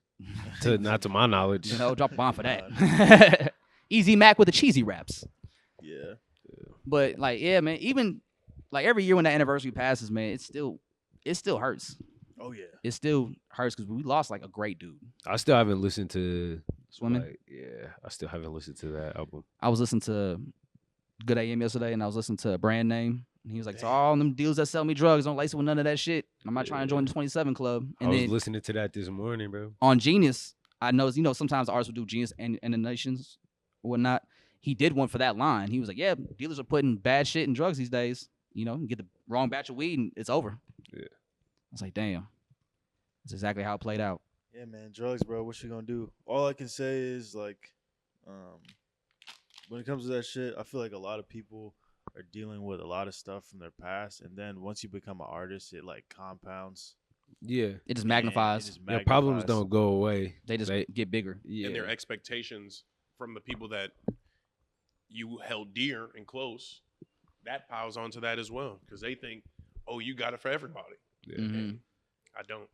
not to my knowledge.
Drop a bomb for that. Easy Mac with the cheesy raps.
Yeah.
But like, yeah, man, even like every year when that anniversary passes, man, it still hurts.
Oh yeah.
It still hurts because we lost like a great dude.
I still haven't listened to
Swimming?
I still haven't listened to that album.
I was listening to Good AM yesterday, and I was listening to Brand Name. And he was like, "So all them deals that sell me drugs don't lace it with none of that shit. I'm not trying to join the 27 Club." And
I was
then
listening to that this morning, bro.
on Genius, I know sometimes artists will do Genius and the Nations or whatnot. he did one for that line. He was like, yeah, dealers are putting bad shit in drugs these days. You know, you get the wrong batch of weed and it's over.
Yeah.
I was like, damn. That's exactly how it played out.
Yeah, man, drugs, bro. What you gonna do? All I can say is like, when it comes to that shit, I feel like a lot of people are dealing with a lot of stuff from their past, and then once you become an artist, it like compounds.
Yeah.
It just
Man,
magnifies.
it just
Your problems
magnifies.
don't go away.
They just get bigger.
Yeah.
And their expectations from the people that you held dear and close, that piles onto that as well, because they think, oh, you got it for everybody.
Yeah.
Mhm.
I don't.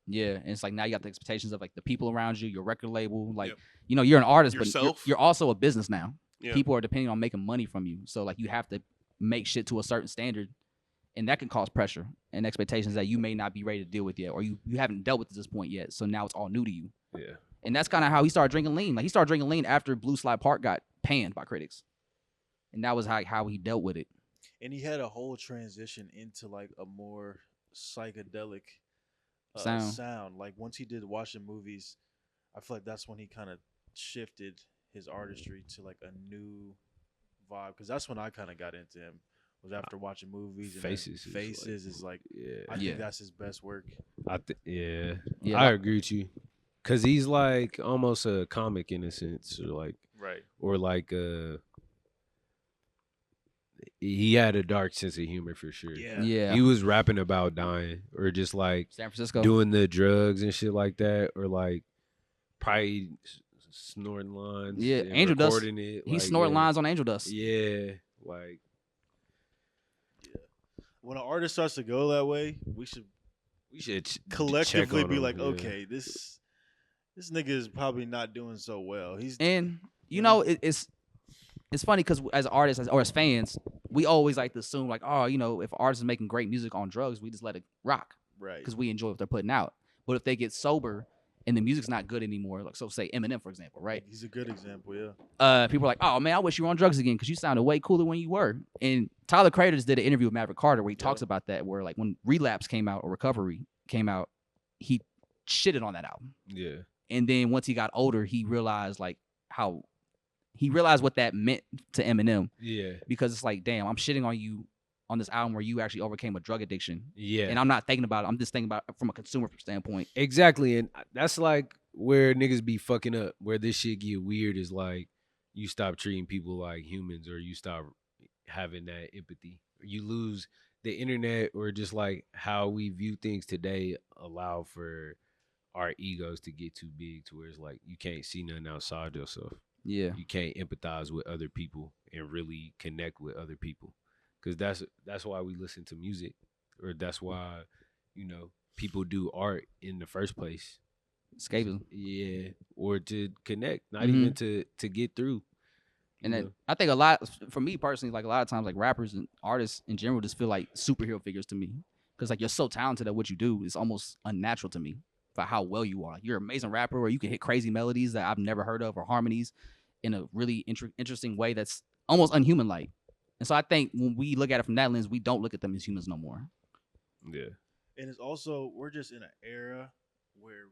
Yeah, and it's like now you got the expectations of like the people around you, your record label, like
Yep.
you know you're an artist, but
Yourself.
you're also a business now.
Yeah.
People are depending on making money from you, so like you have to make shit to a certain standard, and that can cause pressure and expectations that you may not be ready to deal with yet, or you haven't dealt with at this point yet. So now it's all new to you,
Yeah.
and that's kind of how he started drinking lean. Like he started drinking lean after Blue Slide Park got panned by critics, and that was how he dealt with it.
And he had a whole transition into like a more psychedelic
Sound.
sound. Like once he did watching movies, I feel like that's when he kind of shifted his artistry to like a new vibe. Because that's when I kind of got into him. Was after watching movies. And then
Faces is
Faces is like
Yeah.
I
Yeah.
think that's his best work.
Yeah.
Yeah,
I
like-
agree with you. Cause he's like almost a comic in a sense,
Right.
or like he had a dark sense of humor for sure.
Yeah,
He was rapping about dying, or just like
San Francisco.
doing the drugs and shit like that, or like probably snorting lines.
Yeah,
and
Angel Dust.
recording it.
He
like,
snorted
yeah.
lines on Angel Dust.
Yeah, like
When an artist starts to go that way, we should
we should
collectively
check on
be
him,
like,
yeah.
okay, this nigga is probably not doing so well. He's
And you
Yeah.
know, it's funny because as artists or as fans, we always like to assume like, oh, you know, if artists are making great music on drugs, we just let it rock
right.
because we enjoy what they're putting out. But if they get sober and the music's not good anymore, like so say Eminem for example, right?
He's a good example, yeah.
People are like, oh man, I wish you were on drugs again because you sounded way cooler when you were. And Tyler Creator just did an interview with Maverick Carter where he talks about that, where like when Relapse came out or Recovery came out, he shitted on that album.
Yeah,
And then once he got older, he realized what that meant to Eminem,
yeah,
because it's like, damn, I'm shitting on you on this album where you actually overcame a drug addiction.
yeah.
And I'm not thinking about it. I'm just thinking about it from a consumer standpoint.
Exactly, and that's like where niggas be fucking up. Where this shit get weird is like you stop treating people like humans, or you stop having that empathy. You lose the internet, or just like how we view things today allow for our egos to get too big to where it's like you can't see nothing outside yourself.
Yeah.
You can't empathize with other people and really connect with other people, because that's why we listen to music, or that's why people do art in the first place.
Escapism.
Yeah, or to connect, not
Mhm.
even to get through.
And
you
then
know?
I think a lot, for me personally, like a lot of times, like rappers and artists in general just feel like superhero figures to me. Because like you're so talented at what you do, it's almost unnatural to me for how well you are. Like, you're an amazing rapper, or you can hit crazy melodies that I've never heard of, or harmonies in a really interesting way that's almost unhuman-like. And so I think when we look at it from that lens, we don't look at them as humans no more.
Yeah,
And it's also we're just in an era where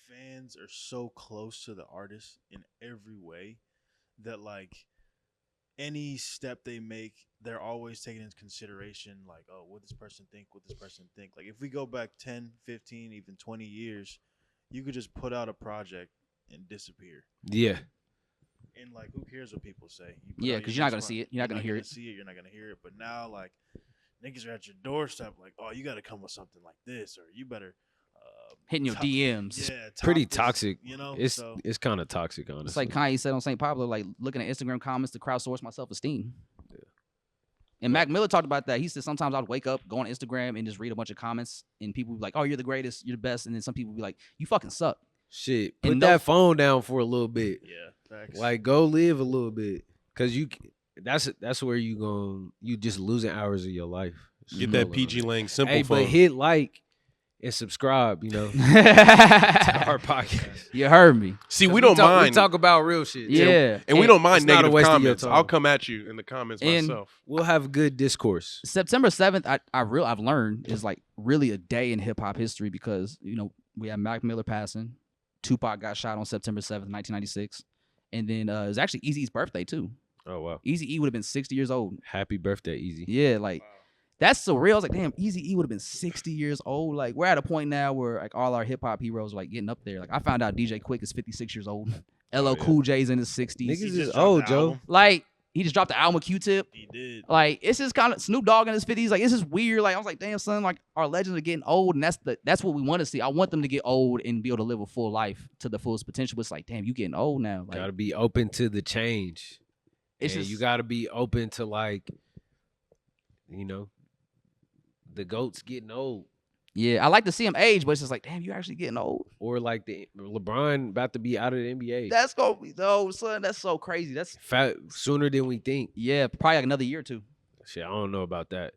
fans are so close to the artist in every way that like any step they make, they're always taking into consideration like, oh, what this person think, what this person think. Like if we go back 10, 15, even 20 years, you could just put out a project and disappear.
yeah,
And like, who cares what people say? You put
Yeah,
out
'cause
your
you're not
next
gonna see
project,
it. You're not gonna hear
gonna
it.
See it. You're not gonna hear it. But now, like, niggas are at your doorstep, like, oh, you got to come with something like this, or you better
Hitting your
top-
DMs.
Yeah, top
pretty
this,
toxic.
You know,
It's
so
it's kind of toxic, honestly.
It's like Kanye said on St. Pablo, like looking at Instagram comments to crowdsource my self-esteem.
Yeah.
And Mac Miller talked about that. He said sometimes I'd wake up, go on Instagram, and just read a bunch of comments, and people would be like, oh, you're the greatest, you're the best. And then some people would be like, you fucking suck.
Shit, put
And
that
no-
phone down for a little bit.
yeah, facts.
Like, go live a little bit, cause that's where you just losing hours of your life.
Get that PG Lang simple
Hey,
phone.
but hit like and subscribe. To our
You
podcast.
heard me.
See, we don't
We
mind.
talk about real shit.
Yeah.
and we don't mind
it's not a
negative
waste of your
comments.
time.
I'll come at you in the comments
And-
myself.
We'll have good discourse.
September 7th, I've learned is like really a day in hip hop history because, we have Mac Miller passing. Tupac got shot on September 7th, 1996. And then it was actually Eazy-E's birthday too.
Oh wow.
Eazy-E would have been 60 years old.
Happy birthday, Easy.
Yeah, like that's surreal. I was like, damn, Eazy-E would have been 60 years old. Like we're at a point now where like all our hip hop heroes are like getting up there. Like I found out DJ Quick is 56 years old. LL Cool J's in his 60s.
Niggas
He
is
just dropped
old,
the
Joe.
album.
Like he just dropped the album with Q-Tip.
He did.
Like it's just kind of Snoop Dogg in his 50s. Like it's just weird. Like I was like, damn son, like our legends are getting old, and that's what we want to see. I want them to get old and be able to live a full life to the fullest potential. But it's like, damn, you getting old now. Like
Gotta be open to the change.
it's
And
just
you gotta be open to like, you know, the GOATs getting old.
yeah. I like to see him age, but it's just like, damn, you actually getting old.
Or like the LeBron about to be out of the NBA.
That's gonna be no son. That's so crazy. That's
Sooner than we think.
yeah, probably like another year or two.
Shit, I don't know about that.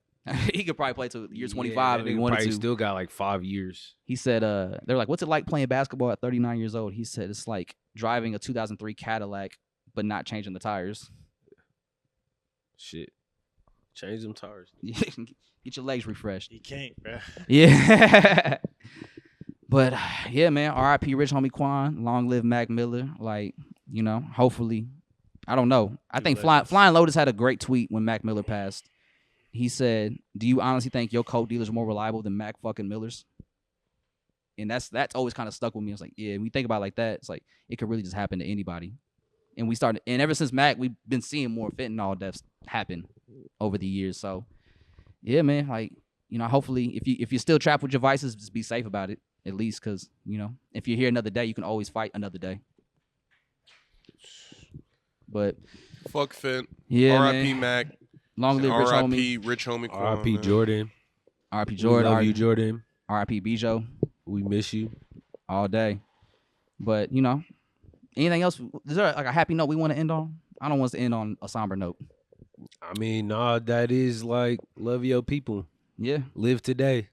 He could probably play to year
Yeah,
25
that
if he
nigga
wanted
probably
to.
still got like 5 years.
He said, they're like, what's it like playing basketball at 39 years old? He said, it's like driving a 2003 Cadillac, but not changing the tires.
Shit. Change them tires.
Get your legs refreshed.
He can't, bro.
Yeah. But yeah, man, R.I.P. Rich Homie Quan. Long live Mac Miller. Like, you know, hopefully, I don't know. I
Two
think
legends.
Flying Lotus had a great tweet when Mac Miller passed. He said, do you honestly think your coke dealers are more reliable than Mac fucking Millers? And that's always kind of stuck with me. I was like, yeah, when you think about it like that, it's like it could really just happen to anybody. And ever since Mac, we've been seeing more fentanyl deaths happen over the years. So yeah, man, like, you know, hopefully if you're still trapped with your vices, just be safe about it, at least, because, you know, if you're here another day, you can always fight another day. But
Fuck Fent.
yeah,
R.I.P.
man.
Mac.
Long live Rich Homie.
R.I.P. Rich Homie Quan.
R.I.P.
man.
Jordan.
R.I.P.
We
Jordan.
love you, Jordan.
R.I.P. Bijo.
We miss you.
All day. But, you know, anything else? Is there like a happy note we want to end on? I don't want us to end on a somber note.
I mean, nah, that is like love your people.
Yeah.
Live today.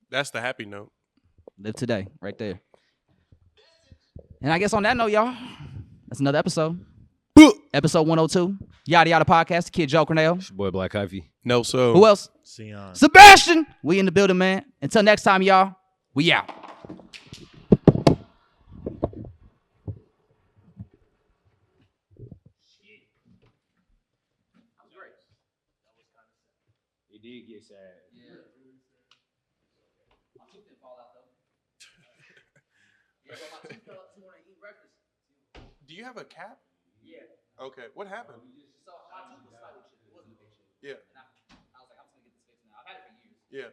That's the happy note.
Live today. Right there. And I guess on that note, y'all, that's another episode. Episode 102. Yadda Yadda Podcast. The Kid Joe Cornell.
It's your boy Black Hyphy.
No, so.
Who else?
Sion.
Sebastian. We in the building, man. Until next time, y'all. We out.
It did get sad.
Yeah. My tooth didn't fall out, though. Yeah, but my tooth fell out this morning eating breakfast.
Do you have a cap?
Yeah.
Okay. What happened?
So my tooth was slightly chipped. It wasn't a big chip.
Yeah.
And I was like, I'm just going to get this fixed now. I've had it for years.
Yeah.